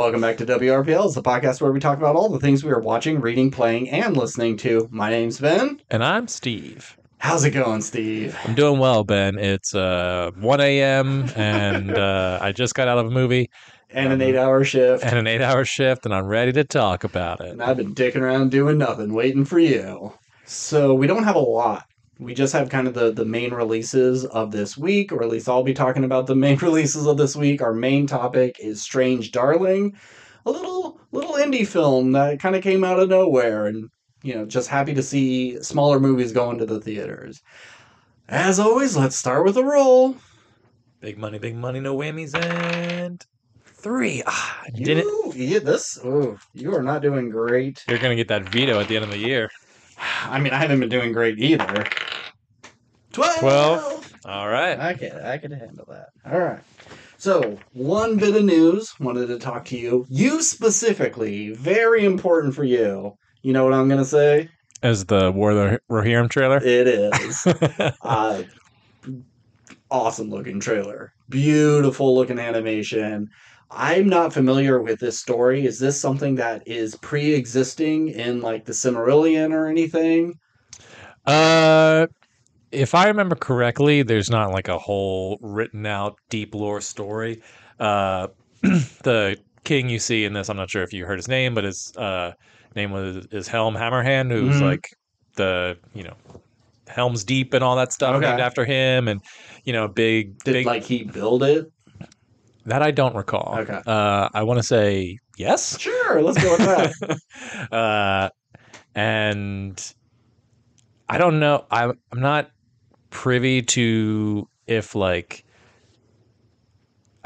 Welcome back to WRPL. It's the podcast where we talk about all the things we are watching, reading, playing, and listening to. My name's Ben. And I'm Steve. How's it going, Steve? I'm doing well, Ben. It's 1 a.m. and I just got out of a movie. And an 8-hour shift. And an 8-hour shift, and I'm ready to talk about it. And I've been dicking around doing nothing, waiting for you. So we don't have a lot. We just have kind of the main releases of this week, or at least I'll be talking about the main releases of this week. Our main topic is Strange Darling, a little indie film that kind of came out of nowhere, and just happy to see smaller movies going to the theaters. As always, let's start with a roll. Big money, no whammies, and 3. You are not doing great. You're gonna get that veto at the end of the year. I mean, I haven't been doing great either. 12. All right. I can handle that. All right. So, one bit of news. Wanted to talk to you. You specifically. Very important for you. You know what I'm going to say? As the War of the Rohirrim trailer? It is. Awesome looking trailer. Beautiful looking animation. I'm not familiar with this story. Is this something that is pre-existing in like the Silmarillion or anything? If I remember correctly, there's not like a whole written out deep lore story. The king you see in this, I'm not sure if you heard his name, but his name is Helm Hammerhand, who's like the, Helm's Deep and all that stuff named after him. And, big. Like he build it? That I don't recall. Okay. I want to say yes. Sure, let's go with that. And I don't know. I'm not privy to if I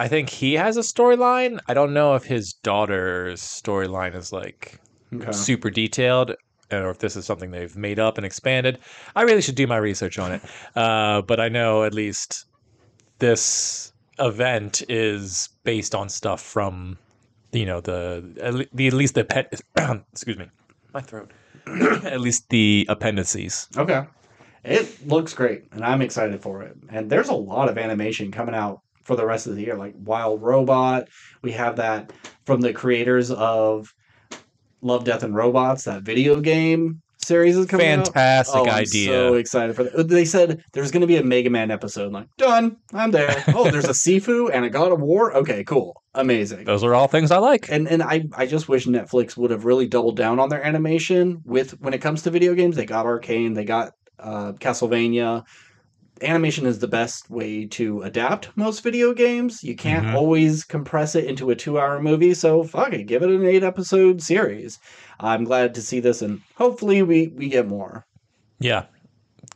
think he has a storyline. I don't know if his daughter's storyline is super detailed, or if this is something they've made up and expanded. I really should do my research on it. But I know at least this event is based on stuff from at least the pet excuse me, my throat. At least the appendices. Okay. It looks great, and I'm excited for it. And there's a lot of animation coming out for the rest of the year, like Wild Robot. We have that from the creators of Love, Death, and Robots, that video game series is coming out. Fantastic idea. I'm so excited for that. They said there's going to be a Mega Man episode. I'm like, done. I'm there. Oh, there's a Sifu and a God of War? Okay, cool. Amazing. Those are all things I like. And I just wish Netflix would have really doubled down on their animation when it comes to video games. They got Arcane, they got Castlevania. Animation is the best way to adapt most video games. You can't always compress it into a 2-hour movie, so fuck it, give it an 8-episode series. I'm glad to see this, and hopefully we get more. Yeah,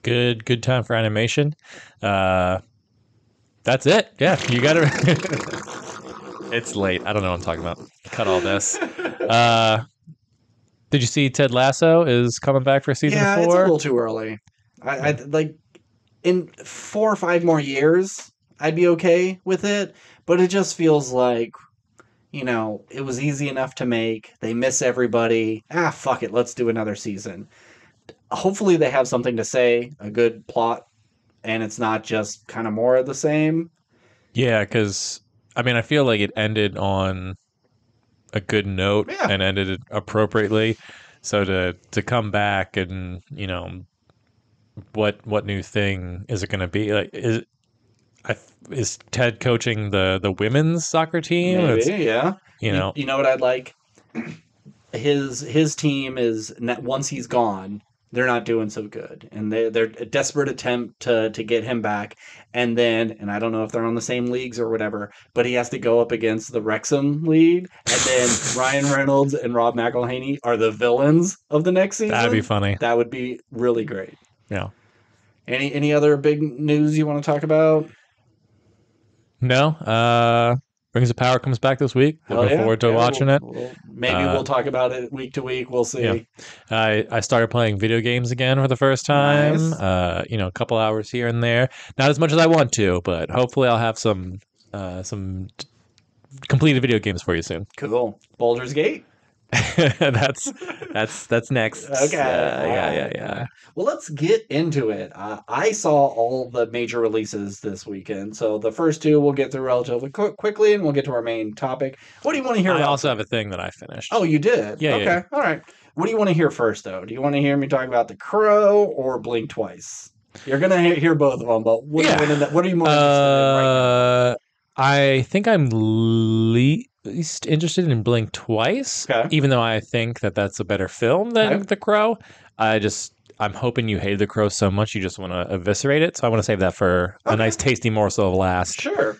good time for animation. That's it. Yeah, you got it. It's late. I don't know what I'm talking about. Cut all this. Did you see Ted Lasso is coming back for season 4? Yeah, it's a little too early. I like in 4 or 5 more years, I'd be okay with it. But it just feels like, it was easy enough to make. They miss everybody. Fuck it. Let's do another season. Hopefully they have something to say, a good plot, and it's not just kind of more of the same. Yeah, because, I feel like it ended on a good note and ended it appropriately. So to come back and, what new thing is it going to be? Like, is Ted coaching the women's soccer team? Maybe, yeah. You know what I'd like? His team is, once he's gone, they're not doing so good, and they're a desperate attempt to get him back, and I don't know if they're on the same leagues or whatever, but he has to go up against the Wrexham league, and then Ryan Reynolds and Rob McElhenney are the villains of the next season. That'd be funny. That would be really great. Yeah. Any other big news you want to talk about? No. Rings of Power comes back this week. Looking forward to watching it. Maybe we'll talk about it week to week. We'll see. Yeah. I started playing video games again for the first time. Nice. A couple hours here and there. Not as much as I want to, but hopefully I'll have some completed video games for you soon. Cool. Baldur's Gate? that's that's next. Okay, all Yeah, right, all yeah. right. Well, let's get into it. I saw all the major releases this weekend, so the first two we'll get through relatively quickly, and we'll get to our main topic. What do you want to hear I about also have first? a thing that I Oh, finished. you did? Yeah, yeah, yeah. Okay, all right. What do you want to hear first, though? Do you want to hear me talk about The Crow or Blink Twice? You're gonna hear both of them, but what do you Yeah. want to? What are you more interested in right now? I think I'm least interested in Blink Twice, Okay, even though I think that that's a better film than okay, The Crow. I'm hoping you hate The Crow so much you just want to eviscerate it. So I want to save that for a okay. nice tasty morsel of last. Sure.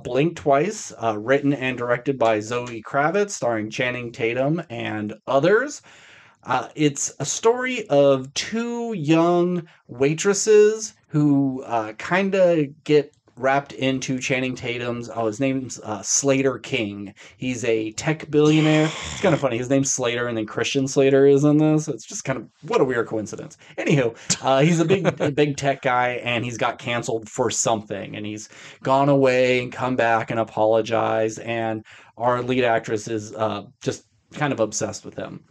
Blink Twice, written and directed by Zoe Kravitz, starring Channing Tatum and others. It's a story of two young waitresses who kind of get wrapped into Channing Tatum's. Oh, his name's Slater King. He's a tech billionaire. It's kind of funny. His name's Slater, and then Christian Slater is in this. It's just kind of what a weird coincidence. Anywho, he's a big tech guy, and he's got canceled for something, and he's gone away and come back and apologized. And our lead actress is just kind of obsessed with him.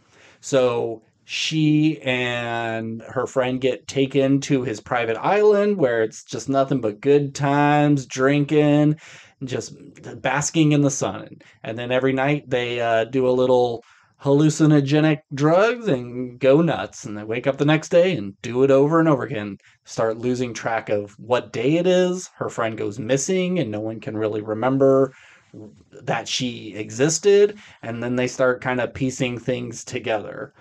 So she and her friend get taken to his private island where it's just nothing but good times, drinking, just basking in the sun. And then every night they do a little hallucinogenic drugs and go nuts. And they wake up the next day and do it over and over again. Start losing track of what day it is. Her friend goes missing and no one can really remember that she existed, and then they start kind of piecing things together.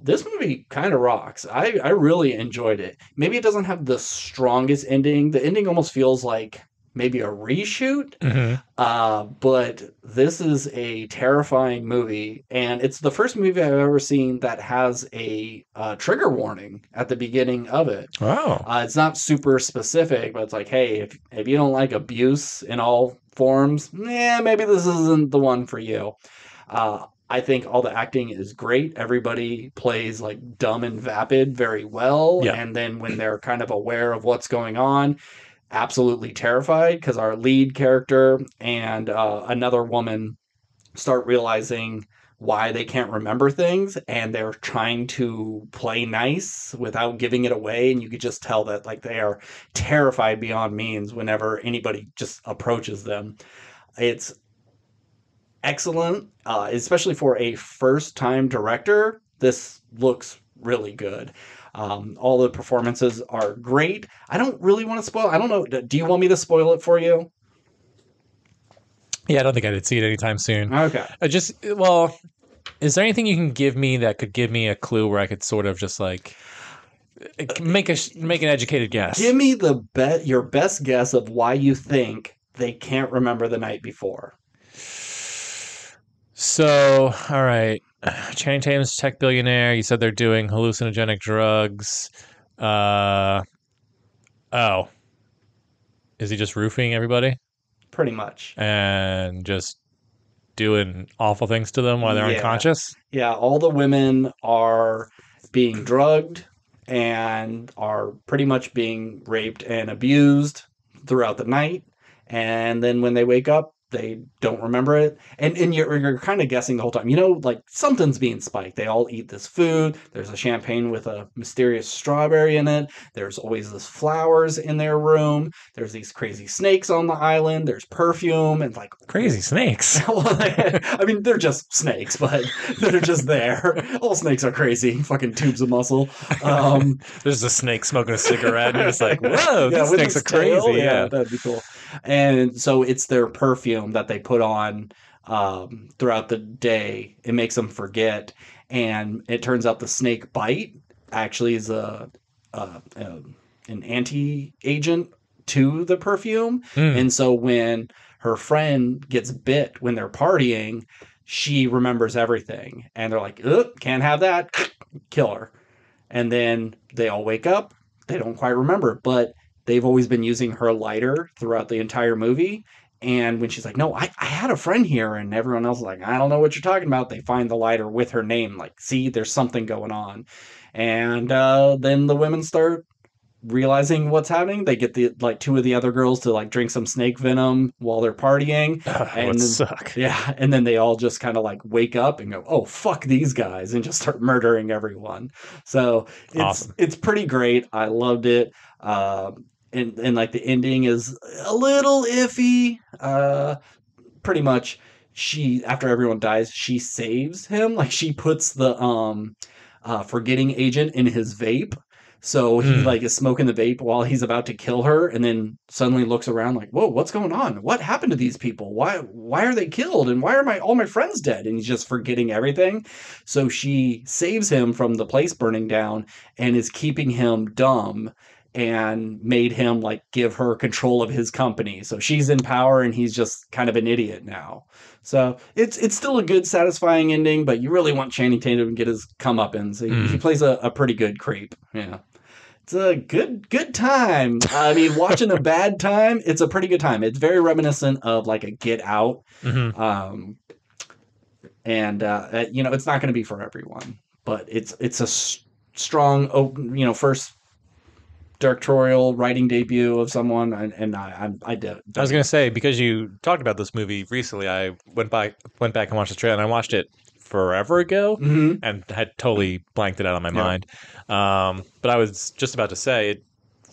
This movie kind of rocks. I really enjoyed it. Maybe it doesn't have the strongest ending. The ending almost feels like maybe a reshoot, Hmm. but this is a terrifying movie, and it's the first movie I've ever seen that has a trigger warning at the beginning of it. Wow. It's not super specific, but it's like, hey, if you don't like abuse in all forms, yeah, maybe this isn't the one for you. I think all the acting is great. Everybody plays like dumb and vapid very well. Yeah. And then when they're kind of aware of what's going on, absolutely terrified because our lead character and another woman start realizing why they can't remember things and they're trying to play nice without giving it away, and you could just tell that like they are terrified beyond means whenever anybody just approaches them. It's excellent, especially for a first time director. This looks really good. All the performances are great. I don't really want to spoil. I don't know. Do you want me to spoil it for you? Yeah, I don't think I'd see it anytime soon. Okay. Well, is there anything you can give me that could give me a clue where I could sort of just like make an educated guess? Give me your best guess of why you think they can't remember the night before. So, all right. Channing Tatum's tech billionaire. You said they're doing hallucinogenic drugs. Uh oh. Is he just roofing everybody Pretty much. and just doing awful things to them while they're Yeah. unconscious? Yeah, all the women are being drugged and are pretty much being raped and abused throughout the night. And then when they wake up, they don't remember it. And you're kind of guessing the whole time. You know, like something's being spiked. They all eat this food. There's a champagne with a mysterious strawberry in it. There's always this flowers in their room. There's these crazy snakes on the island. There's perfume and like Crazy snakes. well, I mean, they're just snakes, but they're just there. All snakes are crazy, fucking tubes of muscle. Um, There's a snake smoking a cigarette, and you're just like, whoa, yeah, these with snakes its are crazy. tail, Yeah. that'd be cool. And so it's their perfume that they put on throughout the day. It makes them forget, and it turns out the snake bite actually is a an anti-agent to the perfume. Mm, And so when her friend gets bit when they're partying, she remembers everything. And they're like, can't have that. Kill her. And then they all wake up. They don't quite remember, but they've always been using her lighter throughout the entire movie. And when she's like, no, I had a friend here, and everyone else is like, I don't know what you're talking about. They find the lighter with her name, like, see, there's something going on. And then the women start realizing what's happening. They get the like two of the other girls to like drink some snake venom while they're partying, That would and then suck. yeah, and then they all just kind of like wake up and go, "Oh fuck these guys," and just start murdering everyone. So Awesome. it's pretty great. I loved it. And like the ending is a little iffy. Pretty much she after everyone dies, she saves him. Like she puts the forgetting agent in his vape. So he Mm. like is smoking the vape while he's about to kill her, and then suddenly looks around like, "Whoa, what's going on? What happened to these people? Why are they killed? And why are all my friends dead?" And he's just forgetting everything. So she saves him from the place burning down and is keeping him dumb and made him like give her control of his company. So she's in power and he's just kind of an idiot now. So it's still a good, satisfying ending, but you really want Channing Tatum to get his comeuppance. He plays a pretty good creep. Yeah. It's a good time. I mean, watching a bad time, it's a pretty good time. It's very reminiscent of like a Get Out. Mm-hmm. And it's not going to be for everyone, but it's a strong, first directorial writing debut of someone, and I did. I was gonna say, because you talked about this movie recently, I went back and watched the trailer, and I watched it forever ago Mm-hmm. and had totally blanked it out of my mind. But I was just about to say it.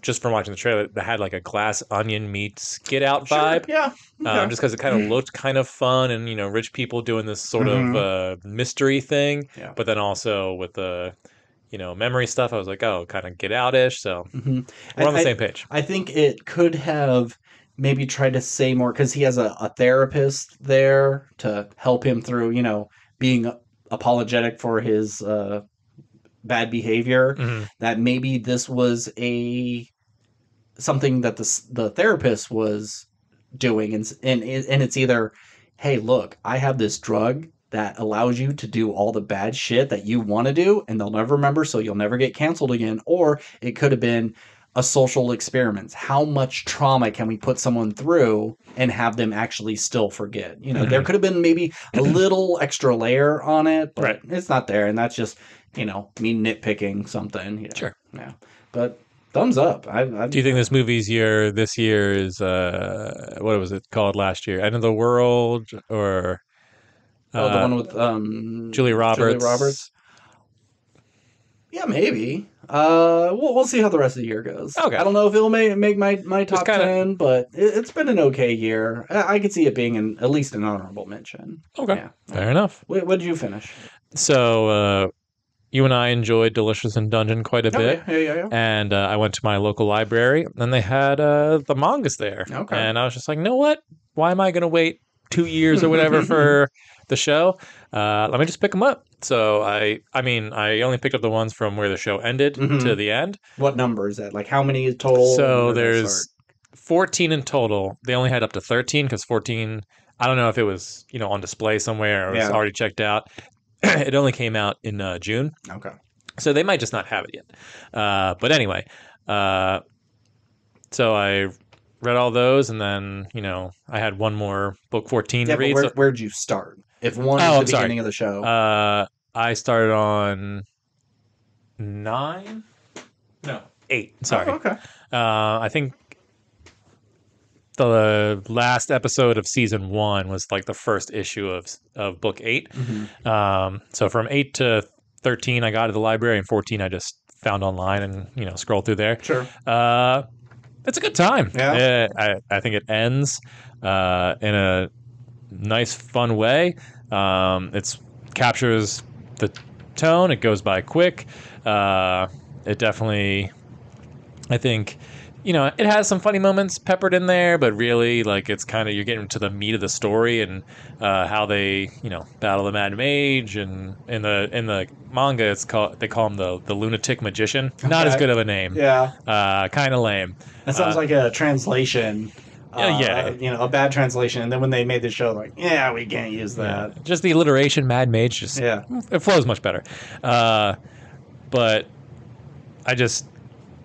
Just from watching the trailer, that had like a Glass Onion meets Get Out vibe. Sure, yeah. Okay. Just because it kind of looked kind of fun, and rich people doing this sort of mystery thing, Yeah. but then also with the memory stuff, I was like, oh, kind of Get Out-ish. So we're on the same page. I think it could have maybe tried to say more because he has a therapist there to help him through, being apologetic for his bad behavior. Mm-hmm. That maybe this was something that the therapist was doing, and it's either, hey, look, I have this drug that allows you to do all the bad shit that you want to do, and they'll never remember, so you'll never get canceled again. Or it could have been a social experiment. How much trauma can we put someone through and have them actually still forget? There could have been maybe a little extra layer on it, but it's not there, and that's just me nitpicking something. Sure. Yeah, but thumbs up. Do you think this movie's this year is what was it called last year? End of the World, or the one with Julia Roberts? Julia Roberts. Yeah, maybe. We'll see how the rest of the year goes. Okay. I don't know if it'll make my top 10, but it's been an okay year. I could see it being at least an honorable mention. Okay, yeah. Fair enough. What did you finish? So you and I enjoyed Delicious in Dungeon quite a bit. Yeah. And I went to my local library, and they had the mangas there. Okay. And I was just like, you know what? Why am I going to wait 2 years or whatever for the show? Let me just pick them up. So I only picked up the ones from where the show ended to the end. What number is that? Like how many total? So there's 14 in total. They only had up to 13 because 14, I don't know if it was, on display somewhere or it was already checked out. It only came out in June. Okay. So they might just not have it yet. But anyway, so I read all those, and then, I had one more book 14 to read. But where'd you start? If one is the beginning of the show. I started on 8. Sorry. Oh, okay. I think the last episode of season 1 was like the first issue of book 8. Mm-hmm. So from 8 to 13, I got to the library, and 14 I just found online and scrolled through there. Sure. It's a good time. Yeah. I think it ends in a nice, fun way. It captures the tone. It goes by quick. It definitely, I think, it has some funny moments peppered in there, but really, like, it's kind of, you're getting to the meat of the story and how they, battle the Mad Mage, and in the manga, they call him the lunatic magician. Okay. Not as good of a name. Yeah. Kind of lame. That sounds like a translation. A bad translation. And then when they made the show, like, we can't use that. Yeah. Just the alliteration, Mad Mage, it flows much better. But I just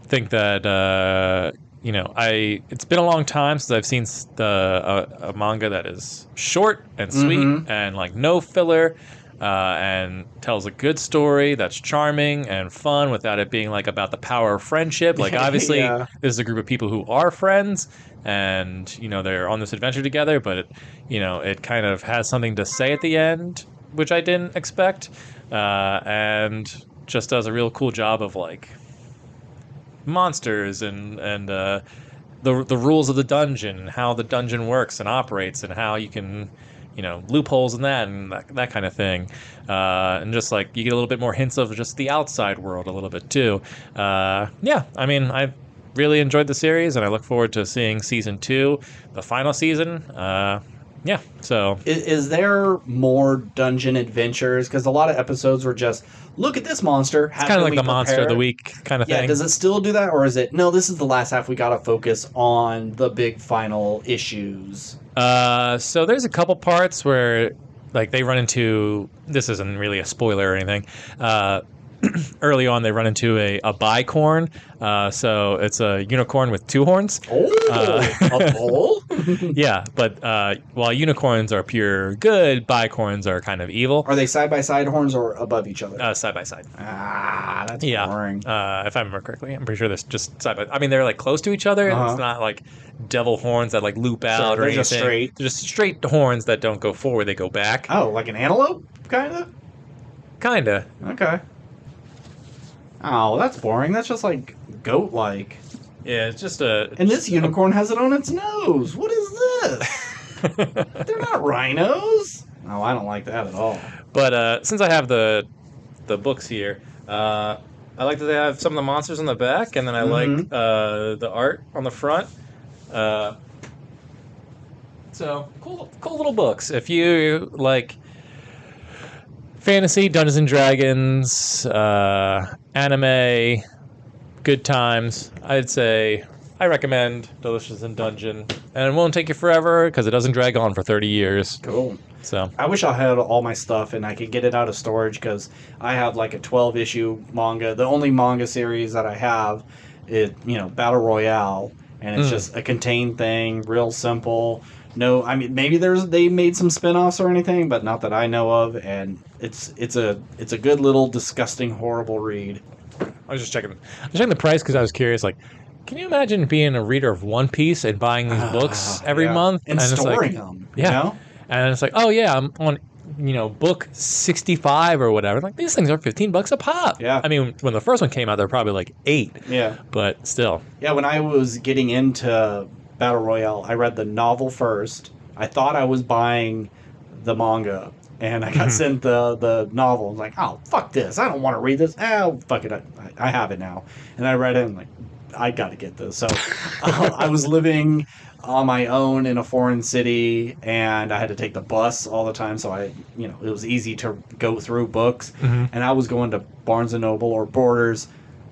think that it's been a long time since I've seen a manga that is short and sweet and like no filler. and tells a good story that's charming and fun without it being like about the power of friendship. Like obviously, Yeah. this is a group of people who are friends, and they're on this adventure together. But it kind of has something to say at the end, which I didn't expect, and just does a real cool job of like monsters and the rules of the dungeon, and how the dungeon works and operates, and how you can, loopholes in that and that kind of thing. And just like you get a little bit more hints of just the outside world a little bit too. Yeah, I mean, I really enjoyed the series, and I look forward to seeing season 2, the final season. Yeah, so Is there more dungeon adventures? Because a lot of episodes were just, look at this monster. it's kind of like the monster of the week kind of Yeah, thing. does it still do that? Or is it, no, this is the last half. We got to focus on the big final issues. So there's a couple parts where like they run into, this isn't really a spoiler or anything. Early on, they run into a bicorn. So it's a unicorn with 2 horns. Oh, a bull? Yeah, but while unicorns are pure good, bicorns are kind of evil. Are they side-by-side horns or above each other? Side by side. Ah, that's Yeah. boring. If I remember correctly, I'm pretty sure they're just side by. I mean, they're like close to each other. Uh-huh. It's not like devil horns that like loop out or they're anything. just straight. They're just straight horns that don't go forward; they go back. Oh, like an antelope, kind of? Kinda. Okay. Oh, that's boring. That's just like goat-like. Yeah, it's just a. And this unicorn has it on its nose. What is this? They're not rhinos. Oh, I don't like that at all. But since I have the books here, I like that they have some of the monsters on the back, and then I like the art on the front. So cool little books. If you like fantasy, Dungeons and Dragons, anime, good times, I'd say I recommend Delicious in Dungeon, and it won't take you forever because it doesn't drag on for 30 years. Cool. So I wish I had all my stuff and I could get it out of storage, because I have like a 12-issue manga. The only manga series that I have is, Battle Royale, and it's just a contained thing, real simple. No, I mean, maybe they made some spin-offs or anything, but not that I know of, and it's a good little disgusting, horrible read. I was just checking the price because I was curious. Like, can you imagine being a reader of One Piece and buying these books every month and it's storing like, them? Yeah, and it's like, oh yeah, I'm on book 65 or whatever. Like, these things are $15 a pop. Yeah. I mean, when the first one came out, they're probably like 8. Yeah. But still. Yeah. When I was getting into Battle Royale, I read the novel first. I thought I was buying the manga, and I got sent the novel. I was like, oh, fuck this. I don't want to read this. Oh, fuck it. I have it now. And I read it, and like, I got to get this. So I was living on my own in a foreign city, and I had to take the bus all the time. So it was easy to go through books. And I was going to Barnes & Noble or Borders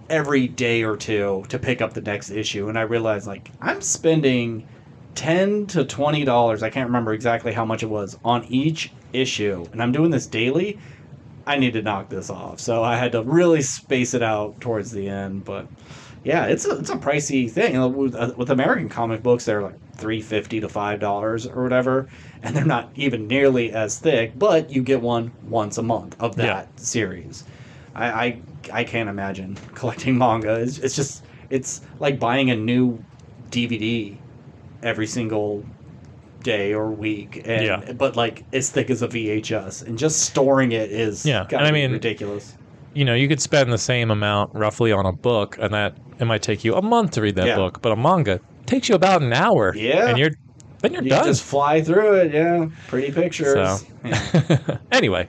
every day or two to pick up the next issue. And I realized, like, I'm spending $10 to $20, I can't remember exactly how much it was, on each issue, and I'm doing this daily. I need to knock this off, so I had to really space it out towards the end. But yeah, it's a pricey thing. With American comic books, they're like $3.50 to $5 or whatever, and they're not even nearly as thick, but you get one once a month of that series. I can't imagine collecting manga. It's like buying a new DVD every single day or week, but like as thick as a VHS, and just storing it is ridiculous. You could spend the same amount roughly on a book, and that it might take you a month to read that book, but a manga takes you about an hour. Yeah, and you're done. Just fly through it. Yeah, pretty pictures. So. Anyway,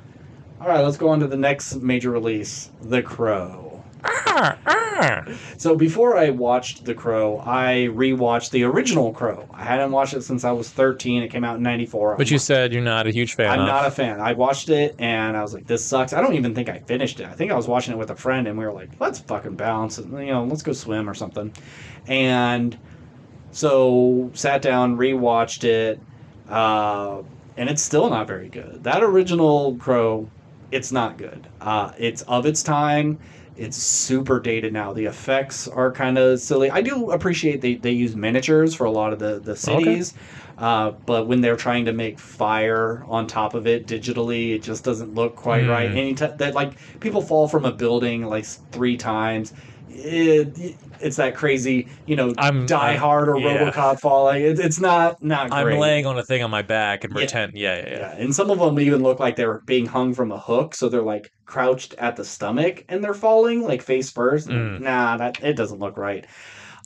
all right, let's go on to the next major release, The Crow. So before I watched The Crow, I rewatched the original Crow. I hadn't watched it since I was 13. It came out in 94. But you said you're not a huge fan. I'm not a fan. I watched it and I was like, this sucks. I don't even think I finished it. I think I was watching it with a friend and we were like, let's fucking bounce and let's go swim or something. And so sat down, rewatched it, and it's still not very good. That original Crow, it's not good. It's of its time. It's super dated now. The effects are kind of silly. I do appreciate they use miniatures for a lot of the Okay. cities, but when they're trying to make fire on top of it digitally, it just doesn't look quite right. Mm. Anytime that like people fall from a building like 3 times, it's that crazy, Die Hard or Yeah. RoboCop falling. It's not I'm great. laying on a thing on my back and Yeah, pretend. Yeah, yeah, yeah. yeah, and some of them even look like they're being hung from a hook, so they're like crouched at the stomach and they're falling like face first. And like, Mm. nah, that it doesn't look right.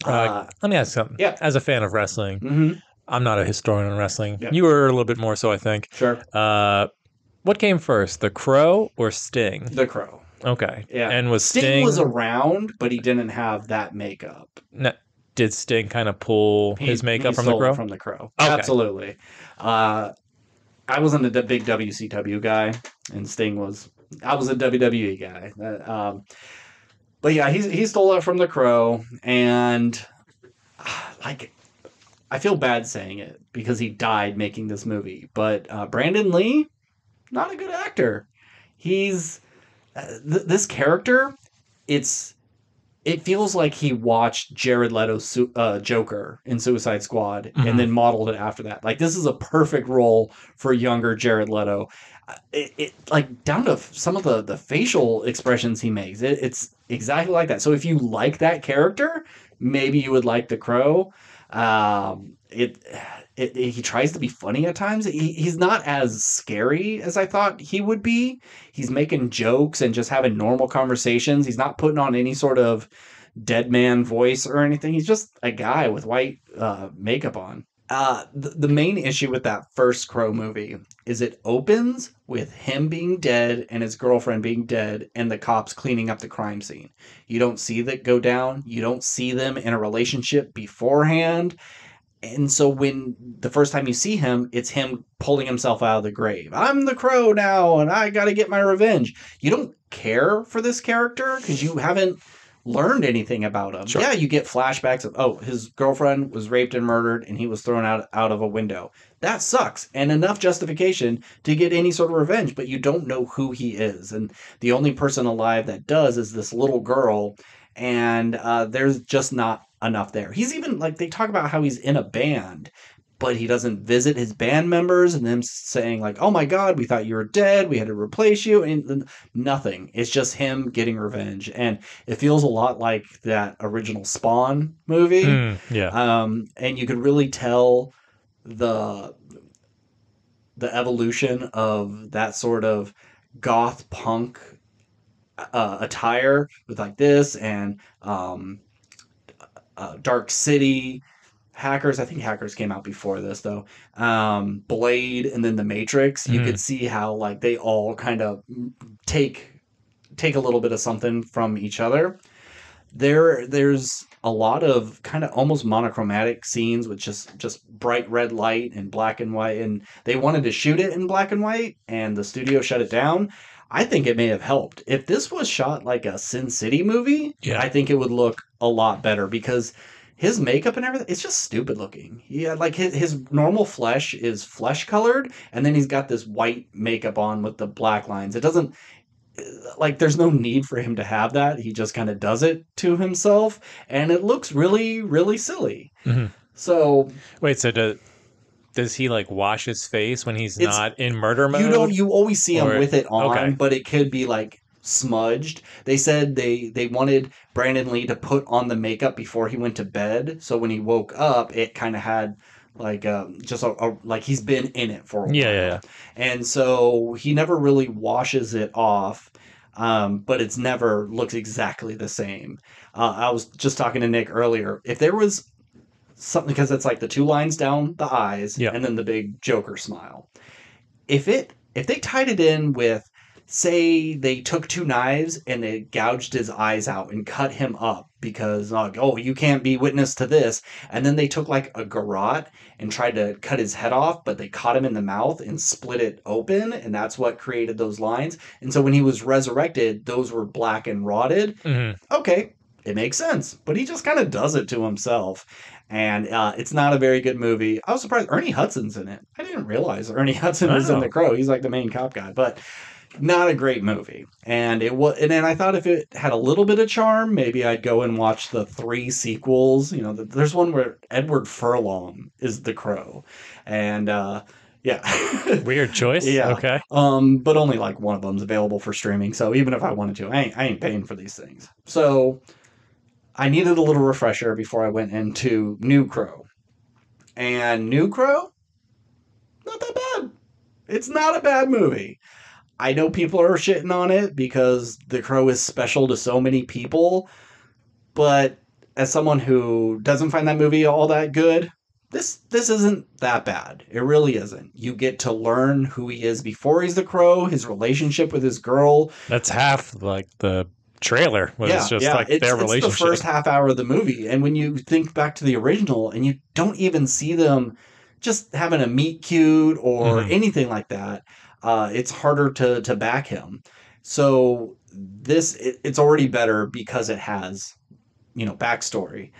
Uh, Uh, Let me ask something. yeah, As a fan of wrestling, mm-hmm, I'm not a historian on wrestling. yeah, You were a little bit more so, I think. sure. Uh, what came first, the Crow or Sting? The Crow. Okay. Yeah, And was Sting was Sting? around, but he didn't have that makeup. n- Did Sting kind of pull his He makeup from the stole it Crow? from the Crow. Okay. Absolutely. Uh, I wasn't a big WCW guy, and Sting was. I was a WWE guy. But yeah, he stole it from the Crow, and like I feel bad saying it because he died making this movie. But Brandon Lee, not a good actor. He's this character. It's it feels like he watched Jared Leto's Joker in Suicide Squad and Hmm. then modeled it after that. Like this is a perfect role for younger Jared Leto. It like down to some of the facial expressions he makes. It's exactly like that. So if you like that character, maybe you would like The Crow. It, he tries to be funny at times. He's not as scary as I thought he would be. He's making jokes and just having normal conversations. He's not putting on any sort of dead man voice or anything. He's just a guy with white makeup on. The main issue with that first Crow movie is it opens with him being dead and his girlfriend being dead and the cops cleaning up the crime scene. You don't see that go down. You don't see them in a relationship beforehand. And so when the first time you see him, it's him pulling himself out of the grave. I'm the Crow now, and I got to get my revenge. You don't care for this character because you haven't learned anything about him. Sure. Yeah, you get flashbacks of, oh, his girlfriend was raped and murdered, and he was thrown out of a window. That sucks, and enough justification to get any sort of revenge, but you don't know who he is. And the only person alive that does is this little girl, and there's just not enough there. He's even like they talk about how he's in a band, but he doesn't visit his band members and them saying like, "Oh my God, we thought you were dead. We had to replace you," and nothing. It's just him getting revenge, and it feels a lot like that original Spawn movie. Yeah. And you could really tell the the evolution of that sort of goth punk attire with like this and Dark City, Hackers. I think Hackers came out before this though. Blade, and then The Matrix. You Hmm. could see how like they all kind of take take a little bit of something from each other. There's a lot of kind of almost monochromatic scenes with just bright red light and black and white, and they wanted to shoot it in black and white, and the studio shut it down. I think it may have helped. If this was shot like a Sin City movie, Yeah. I think it would look a lot better because his makeup and everything, it's just stupid looking. Yeah, like his normal flesh is flesh colored, and then he's got this white makeup on with the black lines. It doesn't like there's no need for him to have that. He just kind of does it to himself, and it looks really, really silly. Hmm. So Wait, so does he like wash his face when he's it's not in murder you don't mode? you always see him Or with it on, okay. but it could be like smudged. They said they wanted Brandon Lee to put on the makeup before he went to bed, so when he woke up, it kind of had like just like he's been in it for a Yeah, while, yeah, and so he never really washes it off. But it's never looks exactly the same. I was just talking to Nick earlier. If there was something, because it's like the two lines down the eyes yeah. and then the big Joker smile. If they tied it in with, say they took two knives and they gouged his eyes out and cut him up because like, oh, you can't be witness to this, and then they took like a garrote and tried to cut his head off, but they caught him in the mouth and split it open, and that's what created those lines. And so when he was resurrected, those were black and rotted. Hmm. Okay, it makes sense, but he just kind of does it to himself. And it's not a very good movie. I was surprised Ernie Hudson's in it. I didn't realize Ernie Hudson was in The Oh, Crow. He's like the main cop guy. But not a great movie. And it was, and then I thought if it had a little bit of charm, maybe I'd go and watch the 3 sequels. You know, there's one where Edward Furlong is the Crow, and yeah, Weird choice. yeah. Okay. But only like one of them's available for streaming. So even if I wanted to, I ain't paying for these things. So I needed a little refresher before I went into New Crow, and New Crow, not that bad. It's not a bad movie. I know people are shitting on it because The Crow is special to so many people, but as someone who doesn't find that movie all that good, this isn't that bad. It really isn't. You get to learn who he is before he's the Crow, his relationship with his girl. That's half like the trailer was Yeah, just yeah. like It's their the relationship. first half hour of the movie, and when you think back to the original, and you don't even see them just having a meet cute or anything like that, it's harder to back him. So it's already better because it has backstory.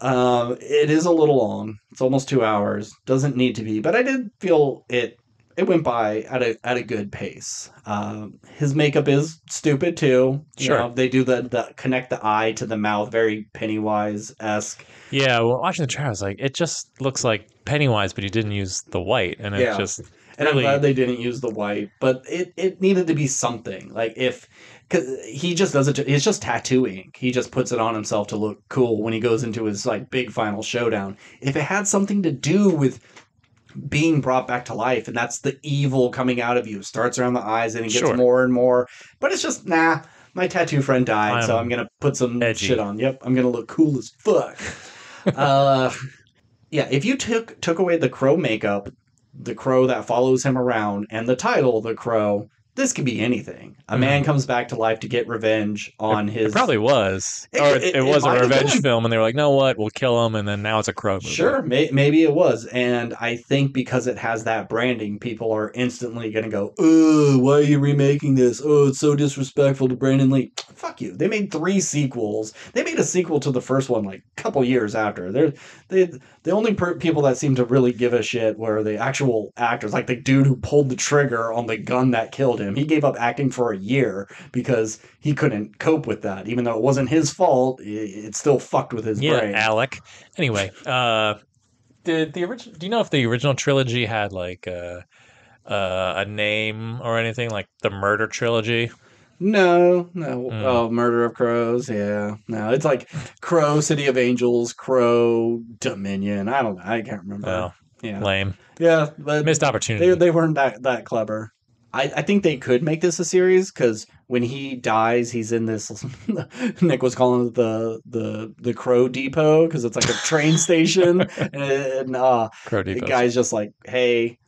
It is a little long. It's almost 2 hours. Doesn't need to be, but I did feel it. It went by at a good pace. His makeup is stupid too. Sure. They do the connect the eye to the mouth, very Pennywise esque. Yeah, well, watching the trailer, I was like, it just looks like Pennywise, but he didn't use the white, and it Yeah. just And I'm really. glad they didn't use the white, but it needed to be something. Like if, cause he just does it. It's just tattoo ink. He just puts it on himself to look cool when he goes into his like big final showdown. If it had something to do with being brought back to life, and that's the evil coming out of you, it starts around the eyes and it gets Sure. more and more. But it's just my tattoo friend died, so I'm I'm gonna put some edgy. shit on. Yep, I'm gonna look cool as fuck. Yeah, if you took away the Crow makeup, the Crow that follows him around, and the title, the Crow, this could be anything. A man comes back to life to get revenge on his. It probably was, or it was a might have revenge been. film, and they were like, "No, what? We'll kill him," and then now it's a Crow movie. Sure, maybe it was, and I think because it has that branding, people are instantly going to go, "Oh, why are you remaking this? Oh, it's so disrespectful to Brandon Lee." Fuck you. They made 3 sequels. They made a sequel to the first one like a couple years after. The only people that seem to really give a shit were the actual actors, like the dude who pulled the trigger on the gun that killed him. He gave up acting for a year because he couldn't cope with that, even though it wasn't his fault. It still fucked with his brain. Alec. Anyway, did the original? Do you know if the original trilogy had like a name or anything, like the Murder Trilogy? No. Oh, Murder of Crows. Yeah, no. It's like Crow, City of Angels, Crow, Dominion. I don't know. I can't remember. Oh, yeah, lame. Yeah, but Missed opportunity. They weren't that clever. I think they could make this a series because when he dies, he's in this. Nick was calling it the Crow Depot because it's like a train station, and Crow the Depot. guy's just like, "Hey,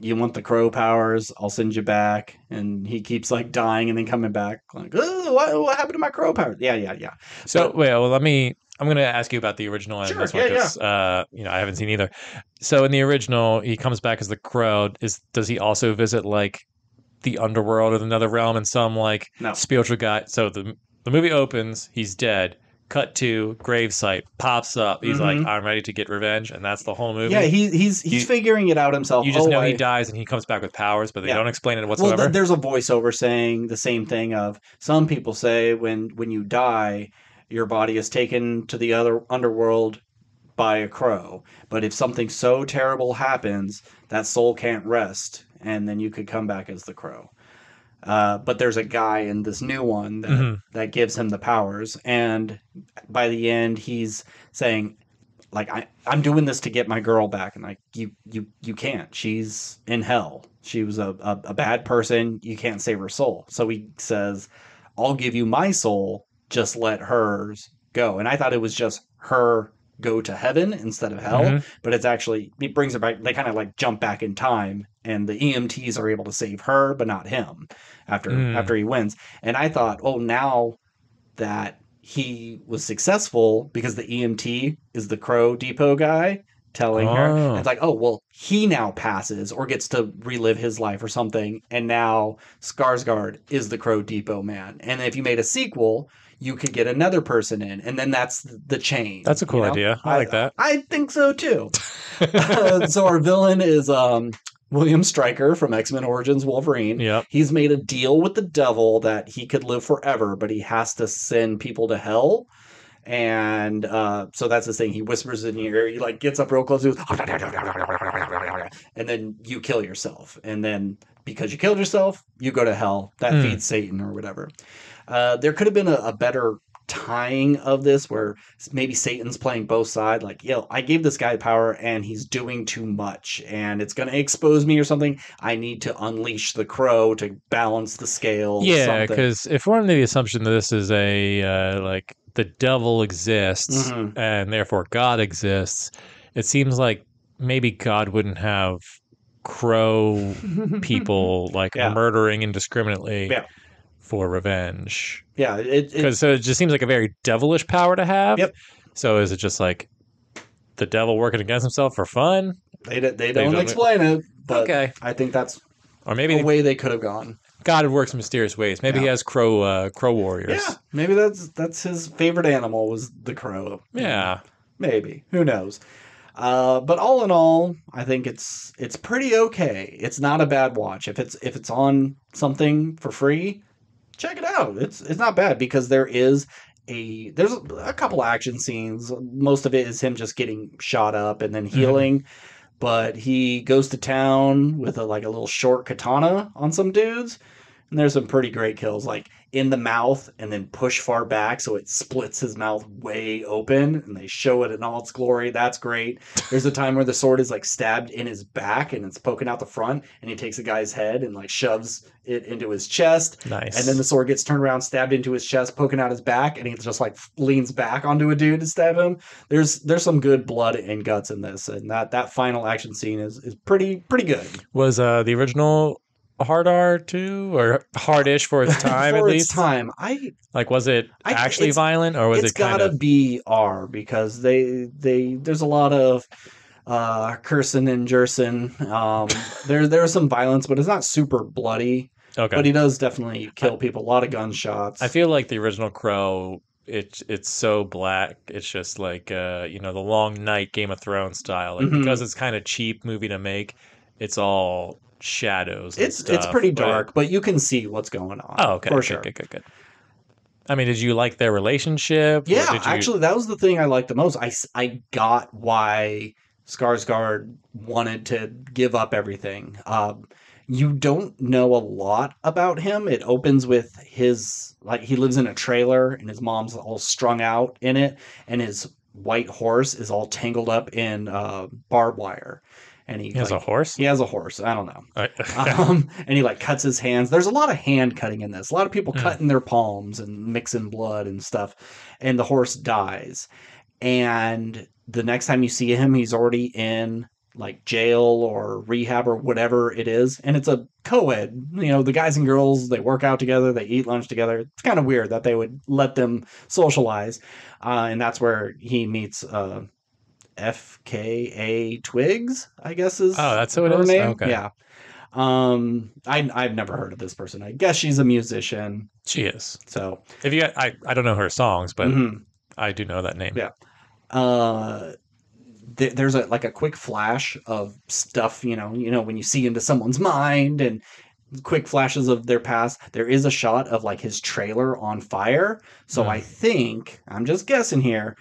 you want the crow powers? I'll send you back." And he keeps like dying and then coming back, like, "Oh, what happened to my crow powers?" Yeah. So, well, I'm going to ask you about the original and Sure, this one because I haven't seen either. So, in the original, he comes back as the Crow. Does he also visit like the underworld or the nether realm and some like spiritual guy? So the movie opens, he's dead. Cut to gravesite, pops up. He's like, "I'm ready to get revenge," and that's the whole movie. Yeah, he's figuring it out himself. You just know he dies and he comes back with powers, but they don't explain it whatsoever. Well, there's a voiceover saying the same thing. Of some people say when you die, your body is taken to the other underworld by a crow. But if something so terrible happens, that soul can't rest, and then you could come back as the crow. But there's a guy in this new one that gives him the powers, and by the end, he's saying, like, I'm doing this to get my girl back, and like you can't. She's in hell. She was a bad person. You can't save her soul. So he says, I'll give you my soul. Just let hers go. And I thought it was just her go to heaven instead of hell, but it's actually, it brings it back. They kind of like jump back in time, and the EMTs are able to save her, but not him after he wins. And I thought, oh, now that he was successful because the EMT is the Crow Depot guy telling her, it's like, oh, well, he now passes or gets to relive his life or something. And now Skarsgård is the Crow Depot man. And if you made a sequel, you could get another person in, and then that's the chain. That's a cool idea. I like that. I think so too. So our villain is William Stryker from X-Men Origins Wolverine. Yep. He's made a deal with the devil that he could live forever, but he has to send people to hell. And so that's his thing. He whispers in your ear. He like gets up real close to, and then you kill yourself. And then because you killed yourself, you go to hell. That feeds Satan or whatever. There could have been a better tying of this where maybe Satan's playing both sides. Like, yo, I gave this guy power and he's doing too much and it's going to expose me or something. I need to unleash the crow to balance the scale. Yeah, because if we're under the assumption that this is a like the devil exists and therefore God exists, it seems like maybe God wouldn't have crow people like murdering indiscriminately for revenge. Yeah, because so it just seems like a very devilish power to have. Yep. So is it just like the devil working against himself for fun? They don't explain it, but okay. I think that's or maybe a way they could have gone. God works in mysterious ways. Maybe he has crow warriors. Yeah, maybe that's his favorite animal was the crow. Yeah, maybe. Who knows? But all in all, I think it's pretty okay. It's not a bad watch. If it's on something for free, check it out. It's not bad because there's a couple action scenes. Most of it is him just getting shot up and then healing. But he goes to town with a little short katana on some dudes. And there's some pretty great kills, like in the mouth and then push far back so it splits his mouth way open and they show it in all its glory. That's great. There's a time where the sword is like stabbed in his back and it's poking out the front and he takes a guy's head and like shoves it into his chest. Nice. And then the sword gets turned around, stabbed into his chest, poking out his back, and he just like leans back onto a dude to stab him. There's some good blood and guts in this, and that final action scene is pretty good. Was the original hard R too, or hardish for its time? For at its least time, was it actually violent, or was it kind of? It's gotta be R because there's a lot of cursing and jersing. There's some violence, but it's not super bloody. Okay, but he does definitely kill people. A lot of gunshots. I feel like the original Crow. It's so black. It's just like the Long Night Game of Thrones style. Like, because it's kind of cheap movie to make. It's all shadows. It's pretty dark, but you can see what's going on. Oh, okay. For sure. Good. I mean, did you like their relationship? Yeah, actually, that was the thing I liked the most. I got why Skarsgård wanted to give up everything. You don't know a lot about him. It opens with he lives in a trailer and his mom's all strung out in it, and his white horse is all tangled up in barbed wire. And he has a horse? He has a horse. I don't know. And he cuts his hands. There's a lot of hand cutting in this. A lot of people cutting their palms and mixing blood and stuff. And the horse dies. And the next time you see him, he's already in jail or rehab or whatever it is. And it's a co-ed. The guys and girls, they work out together. They eat lunch together. It's kind of weird that they would let them socialize. And that's where he meets... FKA Twigs, I guess is that's who it is? name. Okay. Yeah. I've never heard of this person. I guess she's a musician. She is. So if you I don't know her songs, but I do know that name. Yeah. There's a quick flash of stuff, when you see into someone's mind and quick flashes of their past. There is a shot of his trailer on fire. So I think, I'm just guessing here,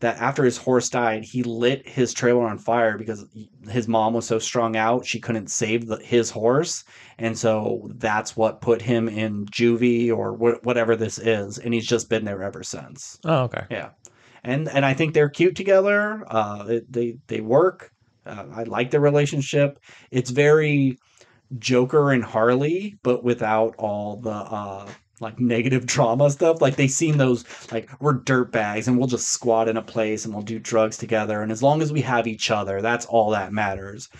that after his horse died, he lit his trailer on fire because his mom was so strung out, she couldn't save his horse. And so that's what put him in juvie or whatever this is. And he's just been there ever since. Oh, okay. Yeah. And I think they're cute together. They work. I like their relationship. It's very Joker and Harley, but without all the... negative drama stuff. They seem those we're dirtbags and we'll just squat in a place and we'll do drugs together, and as long as we have each other, that's all that matters.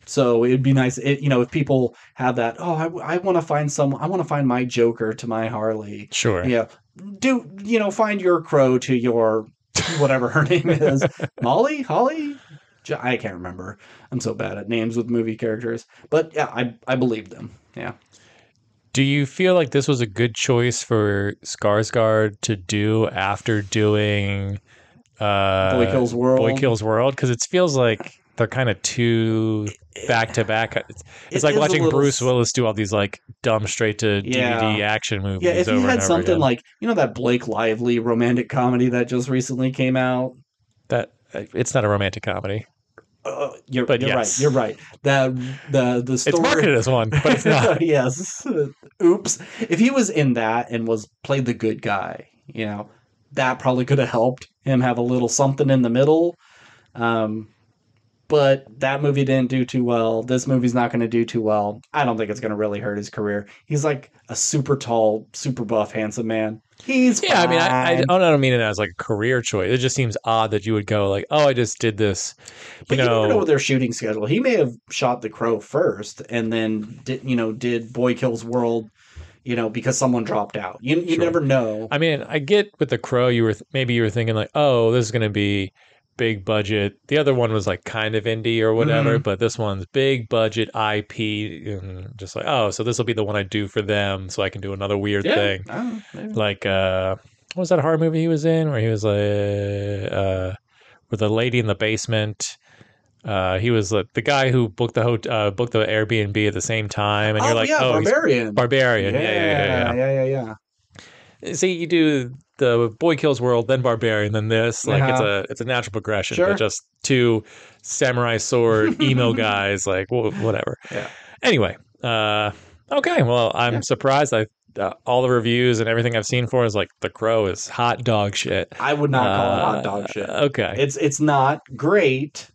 So it'd be nice if people have that, I want to find my Joker to my Harley. Sure. Yeah. Find your crow to your whatever her name is. Molly? Holly? I can't remember. I'm so bad at names with movie characters. But yeah, I believe them. Yeah. Do you feel like this was a good choice for Skarsgård to do after doing Boy Kills World? Boy Kills World? Because it feels like they're kind of too back to back. It's like is a watching little Bruce Willis do all these like dumb straight to DVD yeah. action Yeah, movies if you over and had over something again. like, that Blake Lively romantic comedy that just recently came out. That it's not a romantic comedy, You're but you're right. yes, You're right. The it's story. marketed as one, but it's not. Yes. Oops. If he was in that and was played the good guy, that probably could have helped him have a little something in the middle. Um, but that movie didn't do too well. This movie's not going to do too well. I don't think it's going to really hurt his career. He's like a super tall, super buff, handsome man. He's Yeah, I mean, I fine. don't mean it as like a career choice. It just seems odd that you would go like, oh, I just did this, you But you never know know. with their shooting schedule. He may have shot The Crow first and then did Boy Kills World, because someone dropped out. You Sure. never know. I mean, I get with the Crow, maybe you were thinking like, oh, this is going to be big budget. The other one was like kind of indie or whatever, Hmm. but this one's big budget IP, and just like, oh, so this will be the one I do for them, so I can do another weird Yeah, thing, I don't know, maybe. like what was that horror movie he was in where he was like with the lady in the basement. He was the guy who booked the Airbnb at the same time, and you're Oh like, yeah, oh, he's Barbarian. Barbarian. Yeah, yeah, yeah, Yeah, yeah. yeah, yeah, See, you do the Boy Kills World, then Barbarian, then this. yeah. Like Uh-huh. it's a natural progression, but Sure. just two samurai sword emo guys, like whatever. Yeah, Anyway, okay. Well, I'm yeah. surprised. All the reviews and everything I've seen for is like The Crow is hot dog shit. I would not call it hot dog shit. Okay. It's not great,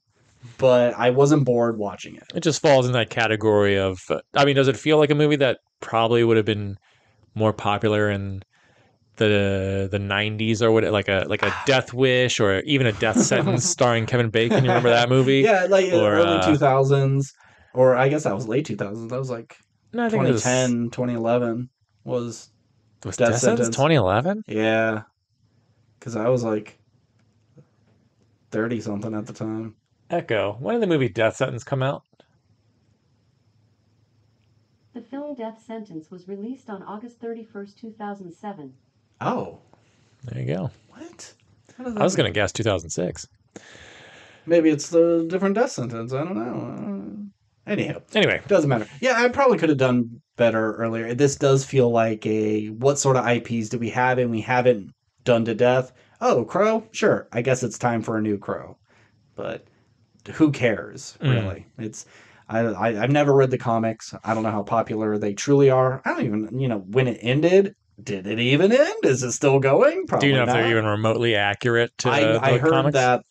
but I wasn't bored watching it. It just falls in that category of. I mean, does it feel like a movie that probably would have been more popular in the 90s or what, like a Death Wish or even a Death Sentence starring Kevin Bacon? You remember that movie? Yeah, like Or early 2000s, or I guess that was late 2000s. That was like no, I think it was 2010, 2011 was Death Death Sentence Sentence. 2011. Yeah, because I was like 30 something at the time. Echo. When did the movie Death Sentence come out? The film Death Sentence was released on August 31st, 2007. Oh, There you go. what? I was gonna guess 2006. Maybe it's the different Death Sentence. I don't know. Anyhow, Anyway, doesn't matter. Yeah, I probably could have done better earlier. This does feel like what sort of IPs do we have and we haven't done to death? Oh, Crow? Sure. I guess it's time for a new Crow. But who cares, really? I've never read the comics. I don't know how popular they truly are. I don't even, when it ended, did it even end? Is it still going? do Probably you know if not. they're even remotely accurate to I the heard comics? that